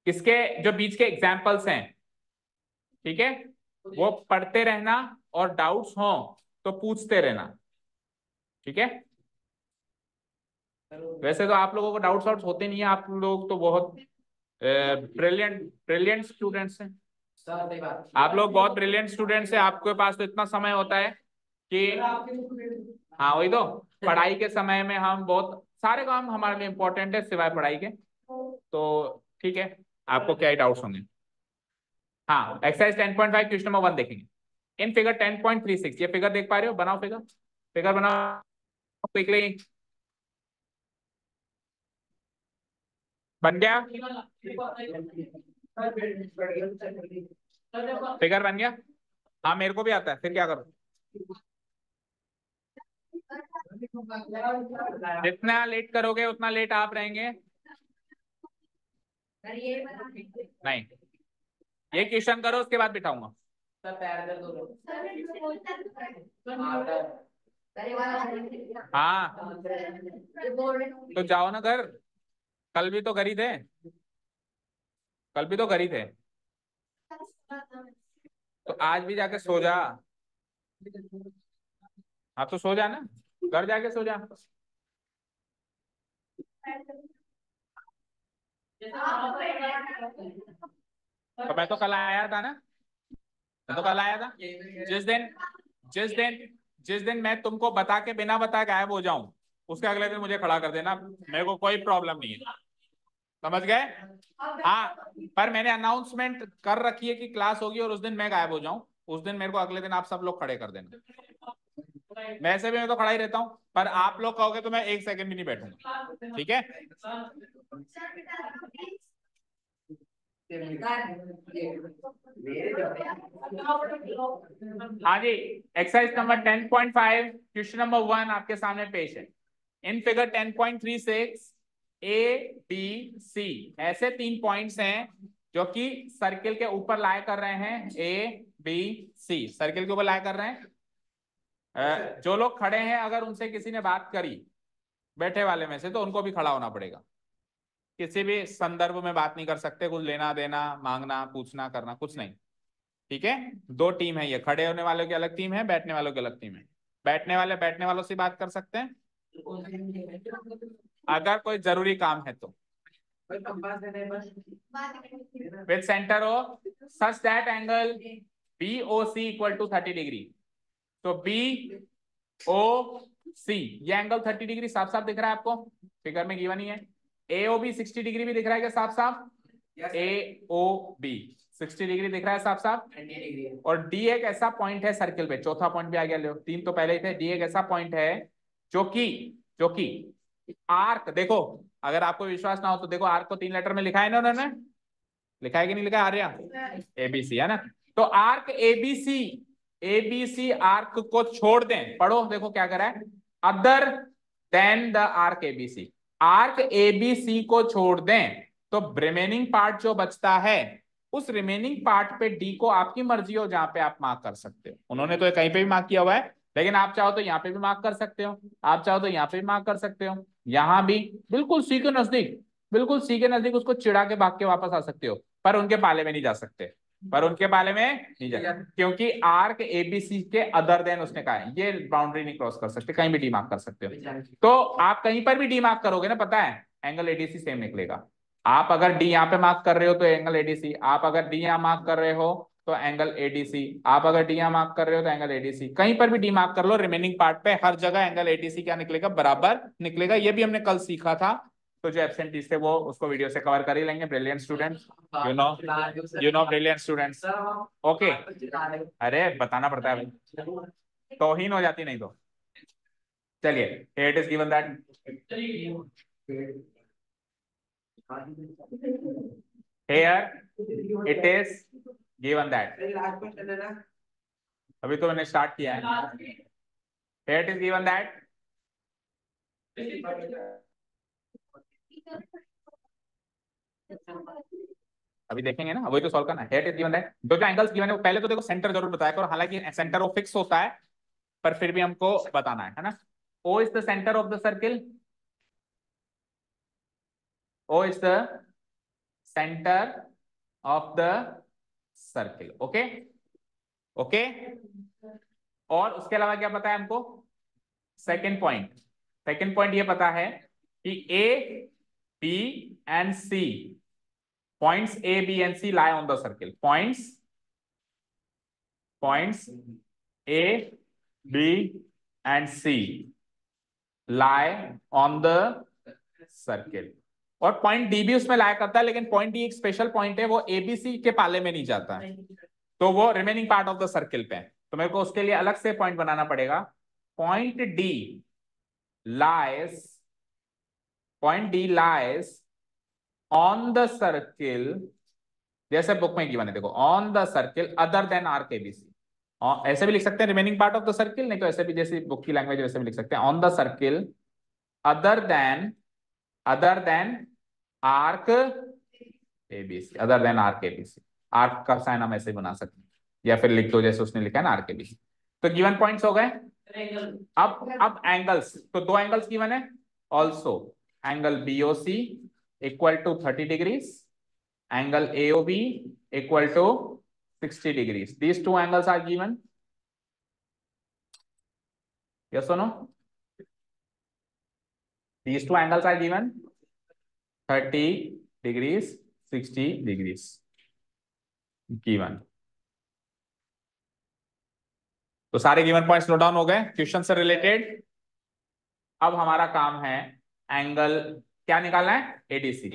इसके जो बीच के एग्जाम्पल्स हैं, ठीक है, वो पढ़ते रहना, और डाउट्स हो तो पूछते रहना। ठीक है, वैसे तो आप लोगों को डाउट्स आउट्स होते नहीं है, आप लोग तो बहुत ब्रिलियंट ब्रिलियंट स्टूडेंट्स हैं, आप लोग बहुत ब्रिलियंट स्टूडेंट्स हैं, आपके पास तो इतना समय होता है कि, हाँ वही तो, पढ़ाई के समय में हम बहुत सारे काम हमारे लिए इंपॉर्टेंट है सिवाय पढ़ाई के। तो ठीक है, आपको क्या ही डाउट्स होंगे। हाँ, एक्सरसाइज 10.5 क्वेश्चन नंबर 1 देखेंगे। इन फिगर 10.36, ये फिगर देख पा रहे हो, बनाओ फिगर, फिगर बनाओ क्विकली। बन गया, फिगर बन गया। हाँ मेरे को भी आता है, फिर क्या करूं, जितना लेट करोगे उतना लेट आप रहेंगे। नहीं, ये क्वेश्चन करो उसके बाद बिठाऊंगा। हाँ तो जाओ ना घर, कल भी तो घर ही थे, कल भी तो घर ही थे, तो आज भी जाके सो जा। हाँ तो सो जा ना, घर जाके सो जा। तो मैं तो कल आया था ना, मैं तो कल आया था। जिस दिन मैं तुमको बता के बिना बताए गायब हो जाऊं, उसके अगले दिन मुझे खड़ा कर देना, मेरे को कोई प्रॉब्लम नहीं है, समझ गए। हाँ, पर मैंने अनाउंसमेंट कर रखी है कि क्लास होगी और उस दिन मैं गायब हो जाऊं, उस दिन मेरे को अगले दिन आप सब लोग खड़े कर देना। वैसे भी मैं तो खड़ा ही रहता हूं, पर आप लोग कहोगे तो मैं एक सेकंड भी नहीं बैठूंगा। ठीक है, हाँ जी, एक्सरसाइज नंबर 10.5 क्वेश्चन नंबर 1 आपके सामने पेश है। इन फिगर 10.36 ए बी सी ऐसे 3 पॉइंट्स हैं जो कि सर्किल के ऊपर लाया कर रहे हैं, ए बी सी सर्किल के ऊपर लाया कर रहे हैं। जो लोग खड़े हैं अगर उनसे किसी ने बात करी बैठे वाले में से, तो उनको भी खड़ा होना पड़ेगा। किसी भी संदर्भ में बात नहीं कर सकते, कुछ लेना देना मांगना पूछना करना कुछ नहीं। ठीक है, दो टीम है ये, खड़े होने वालों की अलग टीम है, बैठने वालों की अलग टीम है। बैठने वाले बैठने वालों से बात कर सकते हैं अगर कोई जरूरी काम है तो। With centre of such that angle BOC equal to 30 degree. तो BOC ये एंगल 30 डिग्री साफ साफ दिख रहा है आपको, फिगर में गिवन ही है। AOB 60 डिग्री भी दिख रहा है क्या साफ साफ? AOB 60 डिग्री दिख रहा है साफ साफ। और D एक ऐसा पॉइंट है सर्किल पे, चौथा पॉइंट भी आ गया, लो तीन तो पहले ही थे। D एक ऐसा पॉइंट है जो कि आर्क, देखो अगर आपको विश्वास ना हो तो देखो, आर्क को 3 लेटर में लिखा है ना उन्होंने, लिखा है कि नहीं लिखा है आर्या? ABC है ना। तो आर्क ABC आर्क को छोड़ दें, पढ़ो देखो क्या करा है, other than the arc ABC। Arc ABC को छोड़ दें तो रिमेनिंग पार्ट जो बचता है, उस रिमेनिंग पार्ट पे D को आपकी मर्जी हो जहां पे आप मार्क कर सकते हो। उन्होंने तो कहीं पे भी मार्क किया हुआ है, लेकिन आप चाहो तो यहाँ पे भी मार्क कर सकते हो, आप चाहो तो यहाँ पे भी मार्क कर सकते हो, यहाँ भी बिल्कुल C के नजदीक, बिल्कुल C के नजदीक उसको चिढ़ा के भाग के वापस आ सकते हो, पर उनके पाले में नहीं जा सकते, पर उनके पाले में नहीं जा, क्योंकि आर्क ABC के अदर देन उसने कहा है, ये बाउंड्री नहीं क्रॉस कर सकते, कहीं भी डी मार्क कर सकते हो। तो आप कहीं पर भी डी मार्क करोगे ना, पता है एंगल ADC सेम निकलेगा। आप अगर डी यहाँ पे मार्क कर रहे हो तो एंगल ADC, आप अगर डी यहाँ मार्क कर रहे हो तो एंगल ADC, आप अगर डी यहाँ मार्क कर रहे हो तो एंगल ADC, कहीं पर भी डी मार्क कर लो, रिमेनिंग पार्ट पे हर जगह एंगल ADC क्या निकलेगा? बराबर निकलेगा। ये भी हमने कल सीखा था, तो जो एब्सेंटीज थे वो उसको वीडियो से कवर कर ही लेंगे। Brilliant students, you know brilliant students, okay. अरे बताना पड़ता है भाई, तौहीन हो जाती नहीं तो। चलिए, here it is given that here it is given that, अभी तो मैंने स्टार्ट किया है। here it is given that अभी देखेंगे ना, वही तो सॉल्व करना है। here it is given that दो जो एंगल्स गिवन है, पहले तो देखो सेंटर जरूर बताया करो, हालांकि सेंटर वो फिक्स होता है, पर फिर भी हमको बताना है ना। O is the center of the circle, O is the center of the circle, okay okay. और उसके अलावा क्या पता है हमको? सेकेंड पॉइंट ये पता है कि A, B and C, points A, B and C lie on the circle, points A, B and C lie on the circle. और पॉइंट डी भी उसमें लाया करता है, लेकिन पॉइंट डी एक स्पेशल पॉइंट है, वो ABC के पाले में नहीं जाता है, तो वो remaining part of the circle पे है। तो मेरे को उसके लिए अलग से पॉइंट बनाना पड़ेगा। Point D lies on the circle, जैसे बुक में गिवन है देखो, on the circle other than arc ABC। ऐसे भी लिख सकते हैं remaining part of the circle, नहीं तो ऐसे भी जैसे बुक की लैंग्वेज वैसे भी लिख सकते हैं, on the circle other than arc ABC, other than arc ABC। Arc का साइन हम ऐसे बना सकते हैं, या फिर लिख दो जैसे उसने लिखा है ना आर्क ABC। तो गिवन पॉइंट्स हो गए। अब एंगल्स, तो दो एंगल्स गिवन है also, angle BOC equal to 30 degrees, angle AOB equal to 60 degrees. These two angles are given, yes or no? These two angles are given, 30 degrees, 60 degrees given। तो सारे given points note down हो गए question से related. अब हमारा काम है angle क्या निकालना है? ADC।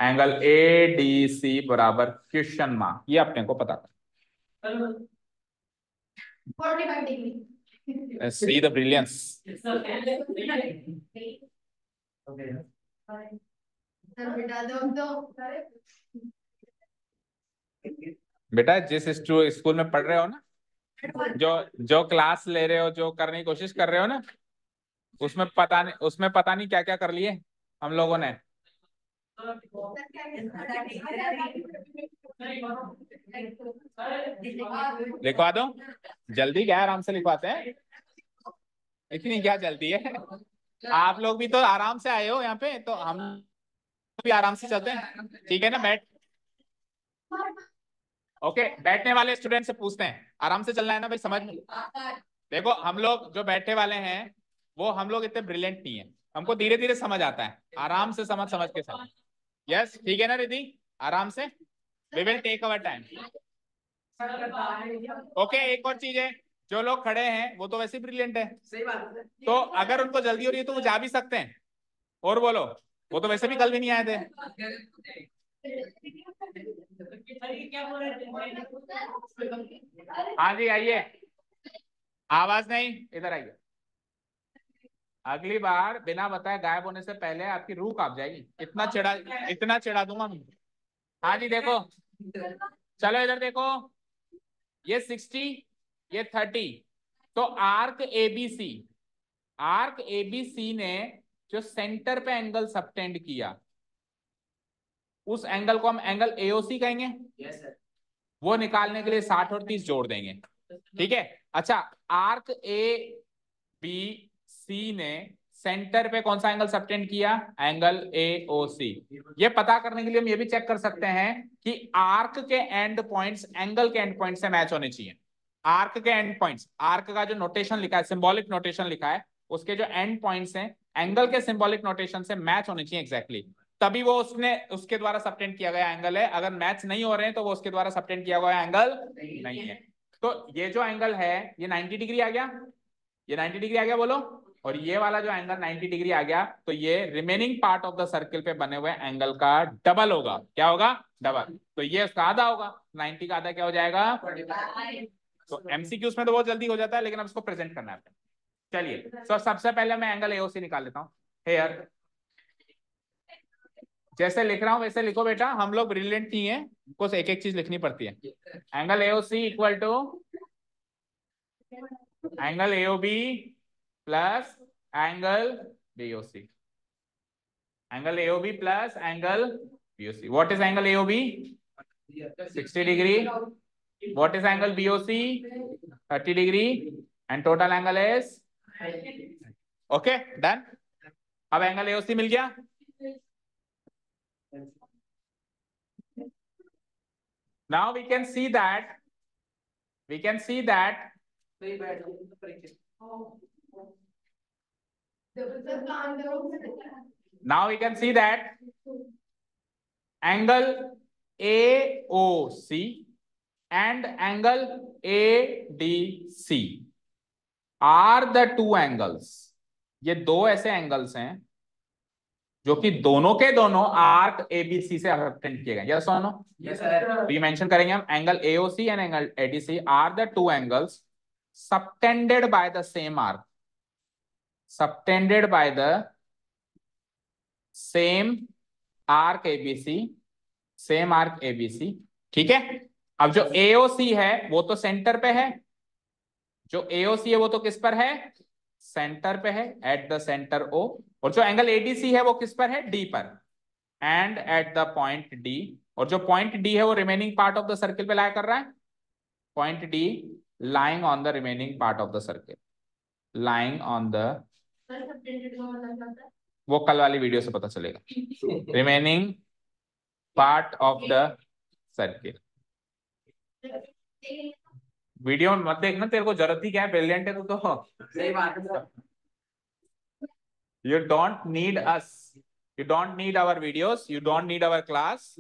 एंगल ADC बराबर क्वेश्चन मार्क, ये अपने को पता था। 45 डिग्री। See the brilliance। बेटा जिस स्कूल में पढ़ रहे हो ना, जो क्लास ले रहे हो, जो करने की कोशिश कर रहे हो ना, उसमें पता नहीं क्या क्या कर लिए हम लोगों ने। लिखवा दो, जल्दी क्या आराम से लिखवाते हैं, इतनी क्या जल्दी है? आप लोग भी तो आराम से आए हो यहाँ पे, तो हम भी आराम से चलते हैं, ठीक है ना? ओके, बैठने वाले स्टूडेंट से पूछते हैं, आराम से चलना है ना भाई, समझ में? देखो हम लोग जो बैठे वाले हैं वो हम लोग इतने ब्रिलियंट नहीं है, हमको धीरे धीरे समझ आता है, आराम से समझ समझ के समझ। यस, ठीक है ना रिद्धि? आराम से, we will take our time. Okay, एक और चीज है, जो लोग खड़े हैं वो तो वैसे ही ब्रिलियंट है, सही बात है। तो अगर उनको जल्दी हो रही है तो वो जा भी सकते हैं। और बोलो, वो तो वैसे भी कल भी नहीं आए थे। हाँ जी, आइए। आवाज नहीं, इधर आइए। अगली बार बिना बताए गायब होने से पहले आपकी रूह कांप जाएगी, इतना चिढ़ा दूंगा मैं। हाँ जी, देखो, चलो इधर देखो, ये 60, ये 30, तो आर्क एबीसी ने जो सेंटर पे एंगल सबटेंड किया, उस एंगल को हम एंगल एओसी कहेंगे। Yes sir. वो निकालने के लिए 60 और 30 जोड़ देंगे, ठीक है? अच्छा, आर्क ए बी सी ने सेंटर पे कौन सा एंगल सबटेंड किया? Angle AOC. ये पता करने के लिए हम ये भी चेक कर सकते हैं कि आर्क के एंड पॉइंट्स एंगल के एंड पॉइंट से मैच होने चाहिए। आर्क के एंड पॉइंट्स, आर्क का जो नोटेशन लिखा है, सिंबॉलिक नोटेशन लिखा है, उसके जो एंड पॉइंट्स हैं एंगल के सिंबॉलिक नोटेशन से मैच होने चाहिए एग्जैक्टली, तभी वो उसके द्वारा सबटेंड किया गया एंगल है। अगर मैच नहीं हो रहे हैं तो वो उसके द्वारा सबटेंड किया गया एंगल नहीं है। तो ये जो एंगल है ये 90 डिग्री आ गया, ये 90 डिग्री आ गया बोलो, और ये वाला जो एंगल 90 डिग्री आ गया, तो ये remaining part of the circle पे बने हुए एंगल का डबल होगा। क्या होगा? डबल। तो ये उसका आधा होगा, 90 का आधा क्या हो जाएगा? तो एमसीक्यूज में तो बहुत जल्दी हो जाता है, लेकिन अब इसको प्रेजेंट करना है। चलिए, तो सबसे पहले मैं एंगल एओसी निकाल लेता हूँ। हेयर, जैसे लिख रहा हूं वैसे लिखो बेटा, हम लोग ब्रिलियंट नहीं है, हमको एक एक चीज लिखनी पड़ती है। Angle AOC equal to angle AOB plus angle BOC, angle AOB plus angle BOC. What is angle AOB? 60 degree. What is angle BOC? 30 degree, and total angle is, okay done. अब एंगल एओसी मिल गया। Now we can see that now we can see that angle AOC and angle ADC are the two angles. ये दो ऐसे angles हैं जो कि दोनों के दोनों आर्क एबीसी से सबटेंड किए गए। यस और नो? Yes sir. तो ये मेंशन करेंगे हम, angle AOC and angle ADC are the two angles subtended by the same arc, subtended by the same arc ABC, same arc ABC, ठीक है? अब जो एओसी है वो तो सेंटर पे है, जो एओसी है वो तो किस पर है? सेंटर पे है, एट द सेंटर ओ। और जो एंगल एडीसी है वो किस पर है? डी पर, and at the point D. और जो पॉइंट डी है वो remaining part of the circle पे लाया कर रहा है, point D lying on the remaining part of the circle, lying on the, वो कल वाली वीडियो से पता चलेगा, remaining part of the circle. Video मत देखना, तेरे को जरूरत ही क्या है, ब्रिलियंट है तू तो। सही बात है। You don't need us, you don't need our videos, you don't need our class,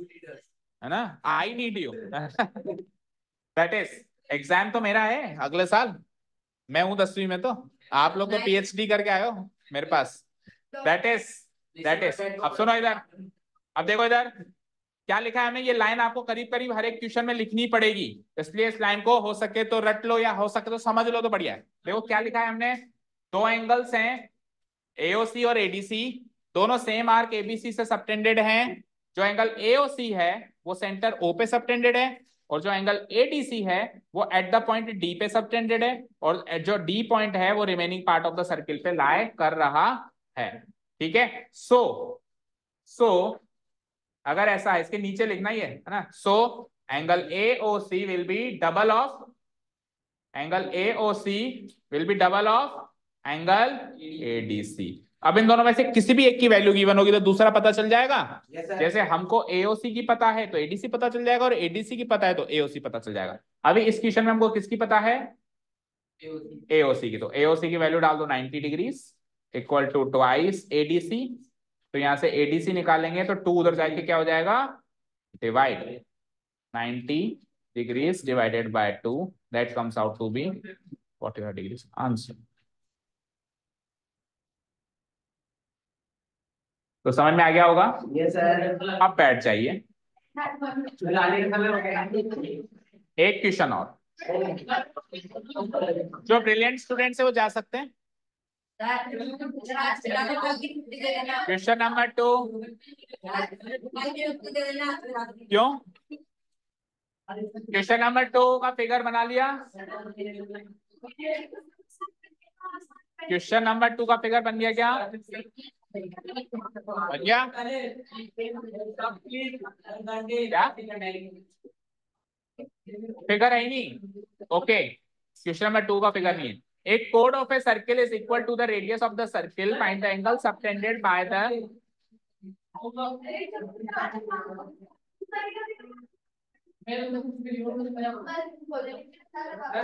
है ना? I need you. That is, exam तो मेरा है अगले साल, मैं हूं 10वीं में, तो आप लोग तो पीएचडी करके आए हो मेरे पास। दैट इज अब सुनो इधर, अब देखो इधर क्या लिखा है हमने, ये लाइन आपको करीब करीब हर एक क्वेश्चन में लिखनी पड़ेगी, इसलिए इस लाइन को हो सके तो रट लो या हो सके तो समझ लो तो बढ़िया है। देखो क्या लिखा है हमने, दो एंगल्स हैं एओसी और एडीसी, दोनों सेम आर्क एबीसी से सबटेंडेड हैं। जो एंगल एओसी है वो सेंटर ओ पे सबटेंडेड है, और जो एंगल एडीसी है वो एट द पॉइंट डी पे सबटेंडेड है, और जो डी पॉइंट है वो remaining part of the circle पे लाई कर रहा है, ठीक है? सो अगर ऐसा है, इसके नीचे लिखना ही है ना, so angle AOC will be double of, angle AOC will be double of angle ADC. अब इन दोनों में से किसी भी एक की वैल्यू गिवन होगी तो दूसरा पता चल जाएगा। Yes, sir. जैसे हमको एओसी की पता है तो एडीसी पता चल जाएगा, और एडीसी की पता है तो एओसी पता चल जाएगा। अभी इस क्वेश्चन में हमको किसकी पता है? एओसी की। तो एओसी की वैल्यू डाल दो 90 degrees equal to twice ADC. तो यहां से एडीसी निकालेंगे तो 2 उधर जाके क्या हो जाएगा? Divide 90 degrees divided by 2, that comes out to be 45 degrees. Answer. तो समझ में आ गया होगा? Yes, sir. अब बैठ जाइए, लाने का समय हो गया। एक क्वेश्चन और। जो ब्रिलियंट स्टूडेंट्स है वो जा सकते हैं। Question number 2। क्यों? क्वेश्चन नंबर 2 का फिगर बना लिया। क्वेश्चन नंबर 2 का फिगर बन गया क्या? बन गया क्या? फिगर है ही नहीं। ओके, क्वेश्चन नंबर 2 का फिगर नहीं है। एक कोड of a circle is equal to the radius of the circle, find the angle subtended by the.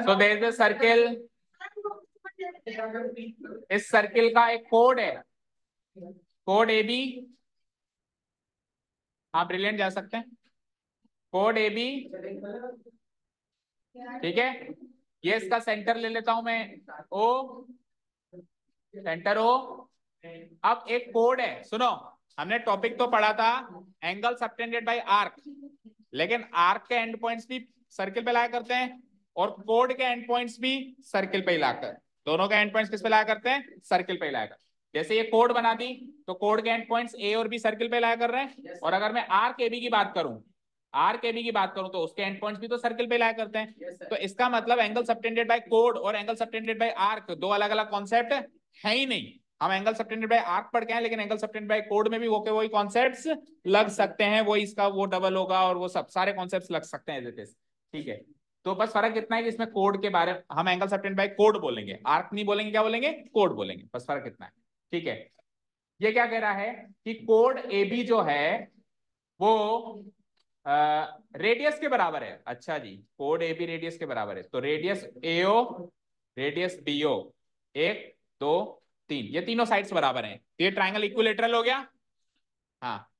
So there is a circle. इस सर्किल का एक कोड है, कोड ए बी। आप ब्रिलियंट जा सकते हैं। कोड ए बी, ठीक है। ये इसका सेंटर ले लेता हूं मैं, ओ, सेंटर ओ। अब एक कोड है, सुनो, हमने टॉपिक तो पढ़ा था एंगल सबटेंडेड बाय आर्क, लेकिन आर्क के एंड पॉइंट्स भी सर्किल पे लाया करते हैं और कोड के एंड पॉइंट्स भी सर्किल पे ही लाकर, दोनों के एंड पॉइंट्स किस पे लाया करते हैं? सर्किल पे ही लाया करते हैं। जैसे ये कोड बना दी तो कोड के एंड पॉइंट्स ए और बी सर्किल पे लाया कर रहे हैं, और अगर मैं आर्क ए बी की बात करूं, आर्क ए बी की बात करूं तो उसके एंड पॉइंट्स भी तो सर्किल पे लाया करते हैं। तो इसका मतलब एंगल सबटेंडेड बाय कोड और एंगल सबटेंडेड बाय आर्क दो अलग अलग कॉन्सेप्ट है ही नहीं। हम एंगल सबटेंडेड बाय आर्क पढ़ के हैं, लेकिन एंगल सबटेंडेड बाय कोड में भी वो के वही कॉन्सेप्ट्स लग सकते हैं, वो इसका वो डबल होगा और वो सब सारे कॉन्सेप्ट्स लग सकते हैं एज इट इज। ठीक है, तो बस फर्क इतना है कि इसमें कोड के बारे में हम एंगल सबटेंडेड बाय कोड बोलेंगे, आर्क नहीं बोलेंगे, क्या बोलेंगे? कोड बोलेंगे, बस फर्क इतना है। ठीक है, ये क्या कह रहा है कि कोड ए बी जो है वो रेडियस के बराबर है। अच्छा जी, कोड ए बी रेडियस के बराबर है, तो रेडियस एओ, रेडियस बीओ, 1 2 3, ये तीनों साइड्स बराबर हैं, ये ट्राइंगल इक्विलेटरल हो गया। हाँ,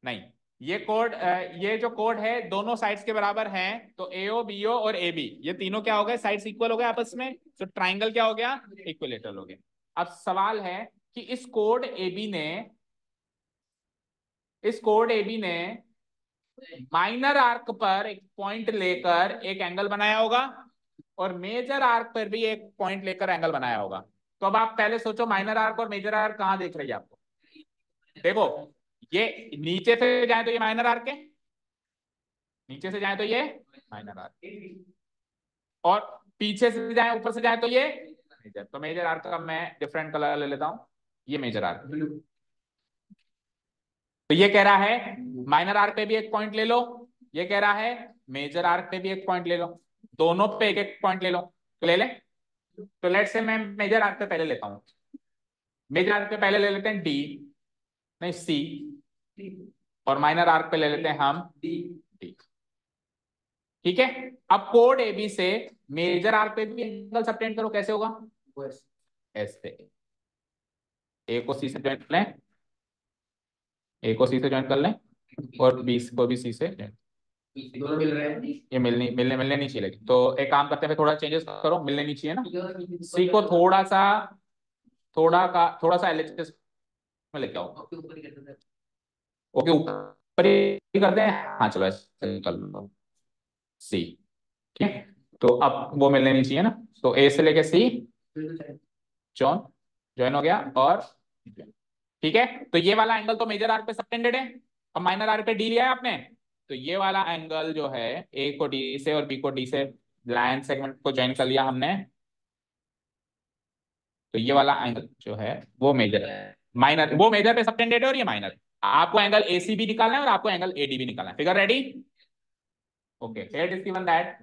नहीं, ये कोड ये जो कोड है दोनों साइड्स के बराबर हैं, तो एओ बीओ और ए बी ये तीनों क्या हो गए? साइड्स इक्वल हो गए आपस में, तो ट्राइंगल क्या हो गया? इक्विलेटरल हो गया। अब सवाल है कि इस कोड ए बी ने माइनर आर्क पर एक पॉइंट लेकर एक एंगल बनाया होगा और मेजर आर्क पर भी एक पॉइंट लेकर एंगल बनाया होगा। तो अब आप पहले सोचो माइनर आर्क और मेजर आर्क कहां देख रही है आपको? देखो, ये नीचे से जाए तो ये माइनर आर्क है, नीचे से जाए तो ये माइनर आर्क, और पीछे से जाए ऊपर से जाए तो ये मेजर। तो मेजर आर्क का मैं डिफरेंट कलर ले लेता हूं, ये मेजर आर्क। तो ये कह रहा है माइनर आर्क पे भी एक पॉइंट ले लो, ये कह रहा है मेजर आर्क पे भी एक पॉइंट ले लो, दोनों पे एक एक पॉइंट ले लो। तो ले ले, तो लेट से मैं मेजर आर्क पे पहले लेता हूं, मेजर आर्क पे पहले ले लेते हैं डी, नहीं सी, और माइनर आर्क पे ले लेते हैं हम डी। ठीक है, अब कोड ए बी से मेजर आर्क पे भी एंगल सबटेंड करो, कैसे होगा? ऐसे, ए को सी से ज्वाइन कर लें, ए को सी से ज्वाइन कर लें, और बी को भी सी से join। दोनों मिल रहे हैं। ये मिलने नहीं चाहिए, लेकिन तो एक काम करते हैं, थोड़ा चेंजेस करो, मिलने नहीं चाहिए ना, सी को थोड़ा सा एलएचएस में लेके आओ। ओके, ऊपर ही करते हैं, हाँ चलो ऐसे कर लो, सी। ठीक है, तो अब वो मिलने नहीं चाहिए ना, तो ए से लेके सी ज्वाइन हो गया, और ठीक है, तो ये वाला एंगल तो मेजर आर्क पे सबटेंडेड है, और माइनर आर्क पे डी लिया है आपने, तो ये वाला एंगल जो है ए को डी से और बी को डी से लाइन सेगमेंट को ज्वाइन कर लिया हमने, तो ये वाला एंगल जो है वो मेजर है, माइनर वो मेजर पे सबटेंडेड है और ये माइनर। आपको एंगल एसी भी निकालना है और आपको एंगल एडी भी निकालना है। Figure ready? Okay, here it is given that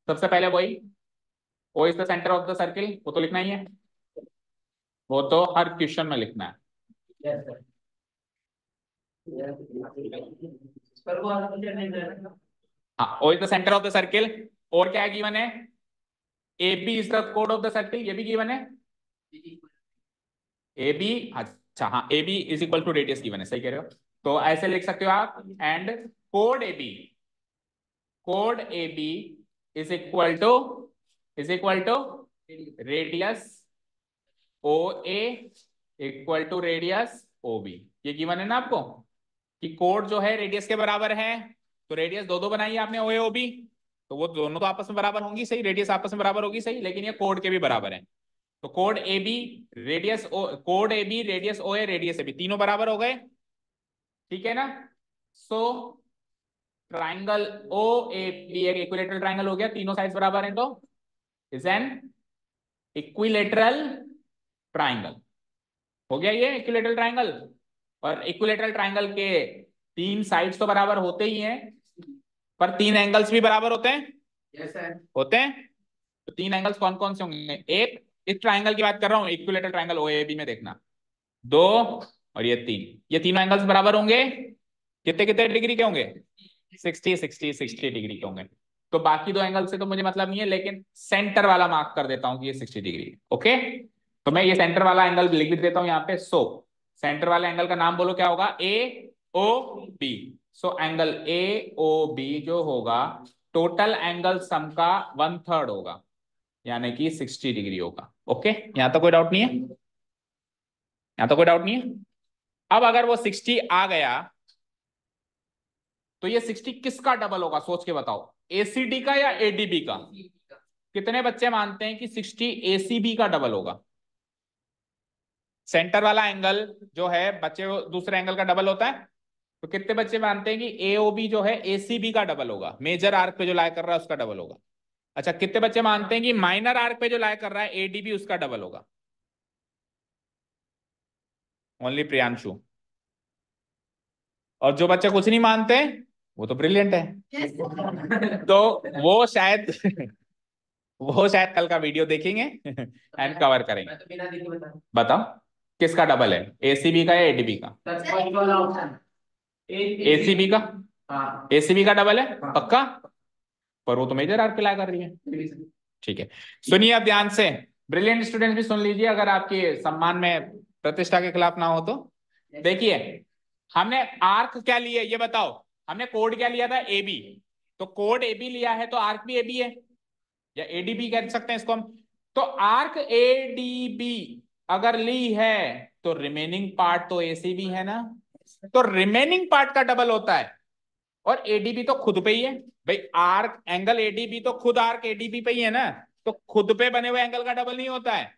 सबसे पहले वही O is the centre of the circle, वो तो लिखना ही है, वो तो हर क्वेश्चन में लिखना है। Yes, sir. पर वो आधा मुझे नहीं दे रहा। हाँ, O is the centre of the circle. और क्या गिवन है, ए बी इज द कोड ऑफ द सर्किल, ये भी गिवन है। ए बी, अच्छा हाँ, A B is equal to radius given है, सही कह रहे हो। तो ऐसे लिख सकते हो आप, एंड कोड ए बी, कोड A B is equal to, is equal to radius O A equal to radius O B. ये गिवन है ना आपको, कि कोड जो है रेडियस के बराबर है, तो रेडियस दो दो बनाइए आपने ओ ए ओ बी, तो वो दोनों तो आपस में बराबर होंगी, सही, रेडियस आपस में बराबर होगी, सही, लेकिन ये कोड के भी बराबर है। तो कोड ए बी रेडियस ओ, कोड A B radius O A radius A B, तीनों बराबर हो गए, ठीक है ना। So triangle O A B एक इक्विलेटरल ट्राइंगल हो गया, तीनों साइड्स बराबर हैं, तो इज एन इक्विलेटरल ट्राइंगल। हो गया ये इक्विलेटरल ट्राइंगल। और इक्विलेटरल ट्राइंगल के तीन साइड्स तो बराबर होते ही हैं, पर तीन एंगल्स भी बराबर होते हैं। Yes, sir. होते हैं। तो तीन एंगल्स कौन कौन से होंगे, एक इस ट्राइंगल की बात कर रहा हूं, equilateral triangle O A B में देखना, दो और ये तीन, ये तीनों एंगल्स बराबर होंगे, कितने कितने डिग्री के होंगे, 60 डिग्री के होंगे। तो बाकी दो एंगल से तो मुझे मतलब नहीं है, लेकिन सेंटर वाला मार्क कर देता हूं कि ये 60 डिग्री। ओके, तो मैं ये सेंटर वाला एंगल लिख भी देता हूं यहाँ पे। सो सेंटर वाले एंगल का नाम बोलो क्या होगा, A O B. So angle A O B जो होगा, टोटल एंगल सम का 1/3 होगा, यानी कि 60 डिग्री होगा। ओके, यहां तक कोई डाउट नहीं है, यहां तो कोई डाउट नहीं है। अब अगर वो 60 आ गया, तो ये 60 किसका डबल होगा, सोच के बताओ, एसीडी का या एडीबी का। कितने बच्चे मानते हैं कि 60 एसीबी का डबल होगा। सेंटर वाला एंगल जो है बच्चे दूसरे एंगल का डबल होता है, तो कितने बच्चे मानते हैं कि एओबी जो है एसीबी का डबल होगा, मेजर आर्क पे जो लाई कर रहा है उसका डबल होगा। अच्छा, कितने बच्चे मानते हैं कि माइनर आर्क पे जो लाई कर रहा है एडीबी उसका डबल होगा। ओनली प्रियांशु। और जो बच्चे कुछ नहीं मानते वो तो ब्रिलियंट है। तो वो शायद वो शायद कल का वीडियो देखेंगे एंड कवर करेंगे। मैं तो बिना देखे बता। बताओ किसका डबल है, एसीबी का या एडीबी का। सर फर्स्ट वाला ऑप्शन एसीबी का, हाँ एसीबी का डबल है हाँ। पक्का, पर वो तो मेजर आर्क पे ला कर रही है। ठीक है। ठीक है, सुनिए अब ध्यान से, ब्रिलियंट स्टूडेंट भी सुन लीजिए, अगर आपके सम्मान में प्रतिष्ठा के खिलाफ ना हो तो। देखिए, हमने आर्क क्या लिया ये बताओ, हमने कोड क्या लिया था, ए बी। तो कोड ए बी लिया है तो आर्क भी ए बी है, या एडीबी कह सकते हैं इसको हम। तो आर्क एडीबी अगर ली है, तो रिमेनिंग पार्ट तो एसी भी है ना, तो रिमेनिंग पार्ट का डबल होता है। और एडीबी तो खुद पे ही है भाई, आर्क एंगल एडीबी तो खुद आर्क एडीबी पे ही है ना, तो खुद पे बने हुए एंगल का डबल नहीं होता है,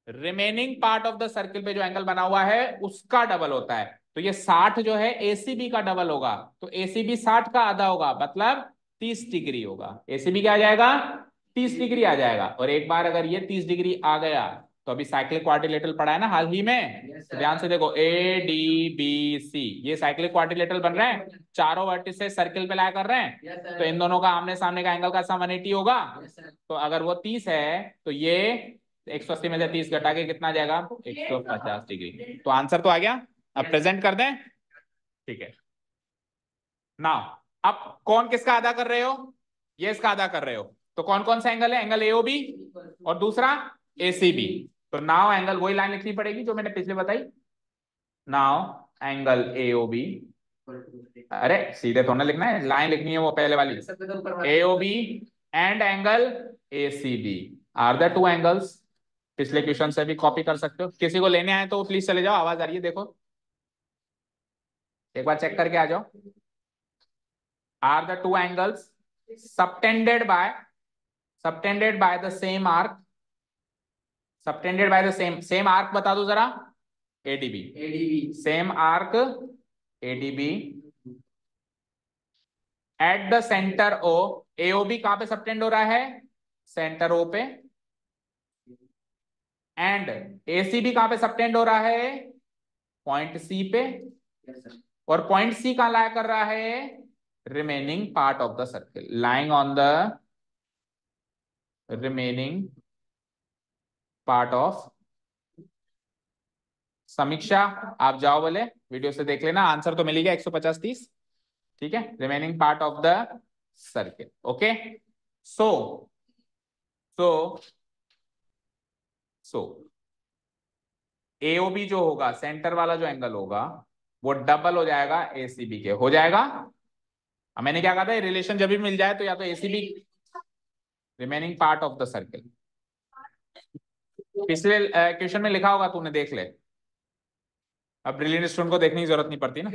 remaining part of the circle पे जो एंगल बना हुआ है उसका डबल होता है। तो ये 60 जो है एसीबी का डबल होगा, तो एसीबी 60 का आधा होगा, मतलब 30 डिग्री होगा। एसीबी क्या आ जाएगा, 30 डिग्री आ जाएगा। और एक बार अगर ये 30 डिग्री आ गया, तो अभी साइक्लिक क्वाड्रिलेटरल पढ़ा है ना हाल ही में, Yes, तो sir. ध्यान से देखो, ए डी बी सी, ये साइक्लिक क्वाड्रिलेटरल बन रहे हैं, चारों वर्टिसेस सर्किल पे ला कर रहे हैं। Yes, sir. तो इन दोनों का आमने सामने का एंगल का सम 180 होगा। Yes, sir. तो अगर वो 30 है, तो ये 180 में से 30 घटा के कितना आ जाएगा, 150 डिग्री। तो आंसर तो आ गया, अब प्रेजेंट कर दें। ठीक है, नाउ अब कौन किसका अदा कर रहे हो, ये इसका अदा कर रहे हो, तो कौन कौन सा एंगल है, एंगल एओबी और दूसरा एसीबी। तो नाउ एंगल, वही लाइन लिखनी पड़ेगी जो मैंने पिछले बताई, नाउ एंगल एओबी, अरे सीधे थोड़ा लिखना है, लाइन लिखनी है वो पहले वाली, AOB and angle ACB are the two angles. पिछले क्वेश्चन से भी कॉपी कर सकते हो, किसी को लेने आए तो प्लीज चले जाओ, आवाज आ रही है देखो, एक बार चेक करके आ जाओ। Are the two angles subtended by the same arc, subtended by the same arc बता दो जरा, ADB, same arc ADB, at the centre O, AOB कहां पे सबटेंड हो रहा है, सेंटर ओ पे, एंड एसीबी कहां पे सबटेंड हो रहा है, पॉइंट सी पे, और पॉइंट सी कहां लाया कर रहा है, remaining part of the circle, lying on the remaining part of समीक्षा। आप जाओ बोले वीडियो से देख लेना, आंसर तो मिल गया 150-30। ठीक है, remaining part of the circle. Okay, so so so AOB जो होगा, सेंटर वाला जो एंगल होगा, वो डबल हो जाएगा एसीबी के, हो जाएगा। अब मैंने क्या कहा था, रिलेशन जब भी मिल जाए तो या तो ACB, remaining part of the circle. पिछले क्वेश्चन में लिखा होगा, तूने देख ले। अब ब्रिलियंट स्टूडेंट को देखने की जरूरत नहीं पड़ती ना।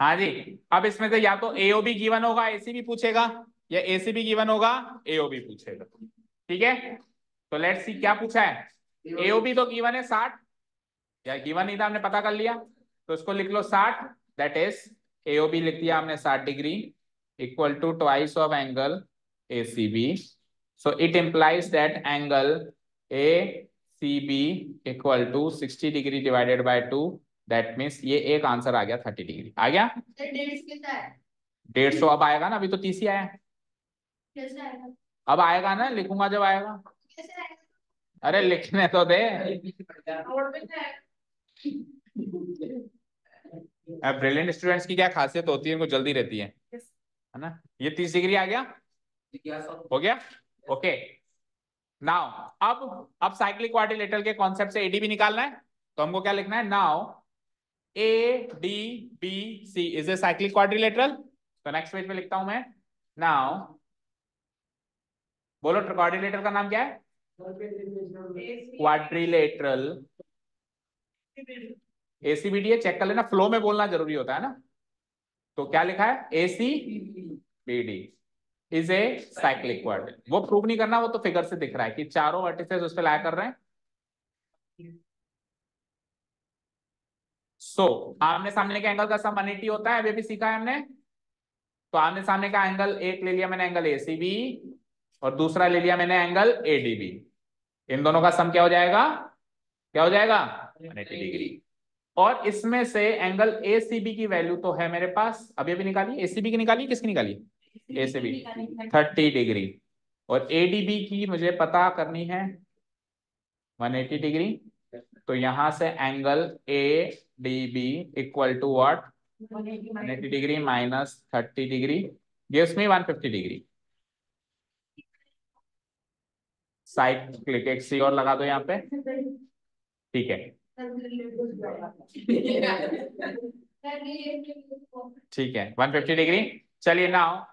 हाँ जी, अब इसमें से या तो एओबी गिवन होगा, एसीबी पूछेगा, या एसीबी गिवन होगा, एओबी पूछेगा। ठीक है, तो लेट्स सी क्या पूछा है। एओबी तो गिवन है 60, या गिवन नहीं था, हमने पता कर लिया, तो इसको लिख लो 60। दैट इज एओबी लिख दिया हमने 60 degree, equal to twice of angle ACB. So it implies that angle ACB equal to 60 degree divided by 2। That means ये एक आंसर आ गया 30 डिग्री। आ गया 150। अब आएगा ना, अभी तो 30 ही आया। कैसे आएगा? अब आएगा ना, लिखूंगा जब आएगा। कैसे आएगा? अरे लिखने तो दे। नोट में क्या है? ब्रिलियंट स्टूडेंट्स की क्या खासियत होती है, उनको जल्दी रहती है ना। ये 30 डिग्री आ गया, हो गया। ओके, नाउ अब साइक्लिक क्वाड्रिलेटरल के कॉन्सेप्ट से एडीबी निकालना है, तो हमको क्या लिखना है। Now ADBC is a cyclic quadrilateral. तो नेक्स्ट पेज पे लिखता हूं मैं। नाउ बोलो, क्वाड्रिलेटरल का नाम क्या है? क्वाड्रिलेटरल। ACBD है, चेक कर लेना, फ्लो में बोलना जरूरी होता है ना। तो क्या लिखा है, ACBD is a cyclic quadrilateral. वो प्रूव नहीं करना, वो तो फिगर से दिख रहा है कि चारों वर्टिसेस उस पे लाया कर रहे हैं। आमने सामने के एंगल का सम 180 होता है, अभी भी सीखा है हमने। तो आमने सामने का एंगल एक ले लिया मैंने, एंगल ACB, और दूसरा ले लिया मैंने एंगल ADB। इन दोनों का सम क्या हो जाएगा, क्या हो जाएगा, 180 डिग्री। और इसमें से एंगल ACB की वैल्यू तो है मेरे पास, अभी अभी निकाली। ACB की निकाली, किसकी निकाली? ACB 30 degree. और ADB की मुझे पता करनी है 180 डिग्री। तो यहां से angle ADB equal to what, 180 degree minus 30 degree gives me 150 degree. Cyclic एक सी और लगा दो यहाँ पे। ठीक है, ठीक है, 150 डिग्री। चलिए नाउ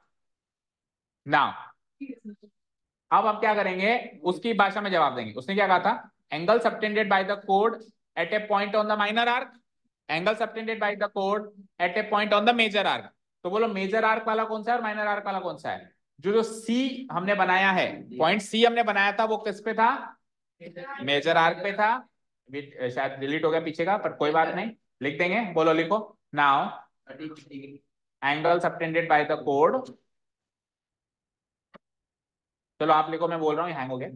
नाउ अब हम क्या करेंगे, उसकी भाषा में जवाब देंगे। उसने क्या कहा था, एंगल सबटेंडेड बाय द कोड at a point on the minor arc, angle subtended by the कोड at a point on the major arc. तो बोलो मेजर आर्क वाला कौन सा है और माइनर आर्क वाला कौन सा है? जो सी हमने बनाया है, पॉइंट सी हमने बनाया था, वो किस पे था, मेजर आर्क पे था। शायद डिलीट हो गया पीछे का, पर कोई बात नहीं, लिख देंगे। बोलो लिखो, now angle subtended by the code. चलो आप लिखो, मैं बोल रहा हूँ, हैंग हो गया।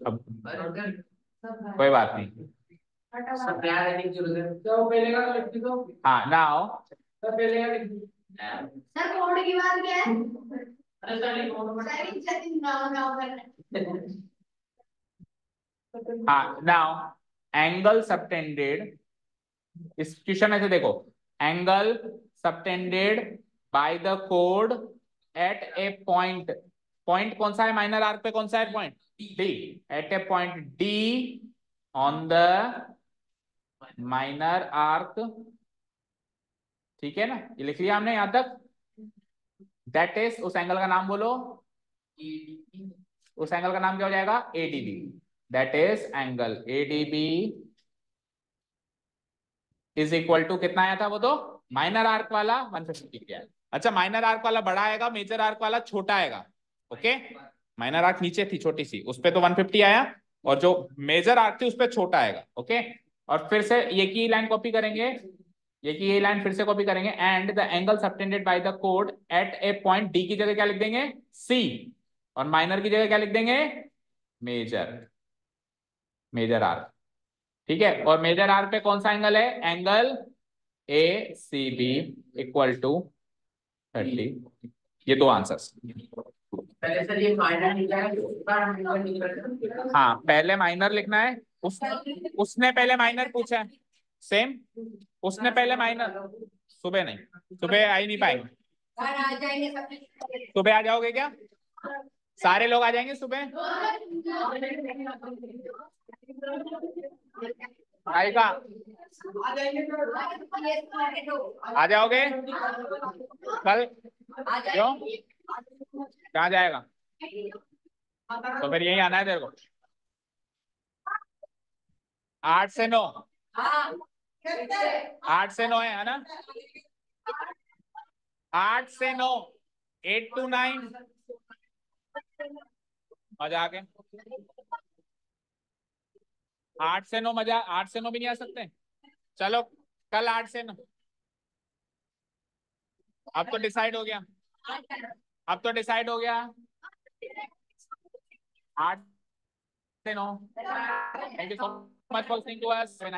अब कोई बात नहीं। हाँ, नाउ सर कोड की बात क्या है? हाँ, नाउ एंगल सबटेंडेड, इस क्वेश्चन में से देखो, एंगल सबटेंडेड बाय द कोड एट ए पॉइंट, पॉइंट कौन सा है माइनर आर्क पे, कौन सा है point D, at a point D on the minor arc. ठीक है ना, ये लिख लिया हमने यहां तक। दैट इज, उस एंगल का नाम बोलो, उस एंगल का नाम क्या हो जाएगा, ADB। That is angle ADB is equal to, कितना आया था वो, तो माइनर आर्क वाला 150 डिग्री आया। अच्छा, माइनर आर्क वाला बड़ा आएगा, मेजर आर्क वाला छोटा आएगा। ओके, माइनर आर्क नीचे थी छोटी सी, उस पे तो 150 आया, और जो मेजर आर्क थी उस पे छोटा आएगा। ओके, और फिर से ये की लाइन कॉपी करेंगे, ये की ये लाइन फिर से कॉपी करेंगे। And the angle subtended by the कोड एट ए पॉइंट डी की जगह क्या लिख देंगे, C, और माइनर की जगह क्या लिख देंगे, मेजर, मेजर आर्क। ठीक है, और मेजर आर्क पे कौन सा एंगल है, एंगल ACB इक्वल टू 30। ये दो आंसर्स। पहले सर ये माइनर लिखा है, हाँ पहले माइनर लिखना है। उसने पहले माइनर पूछा है, सेम उसने पहले माइनर। सुबह नहीं, सुबह आ ही नहीं पाएंगे। सुबह आ जाओगे क्या? सारे लोग आ जाएंगे सुबह? आएगा? आ जाओगे कल? क्यों, कहाँ जाएगा? तो फिर यही आना है तेरे को। 8 से 9, 8 से 9 है ना? 8 से 9, 8 to 9 मजा आके। 8 से 9 मजा, 8 से 9 भी नहीं आ सकते? चलो कल 8 से 9। अब तो डिसाइड हो गया, अब तो डिसाइड हो गया 8 से 9। Thank you so much for listening to us.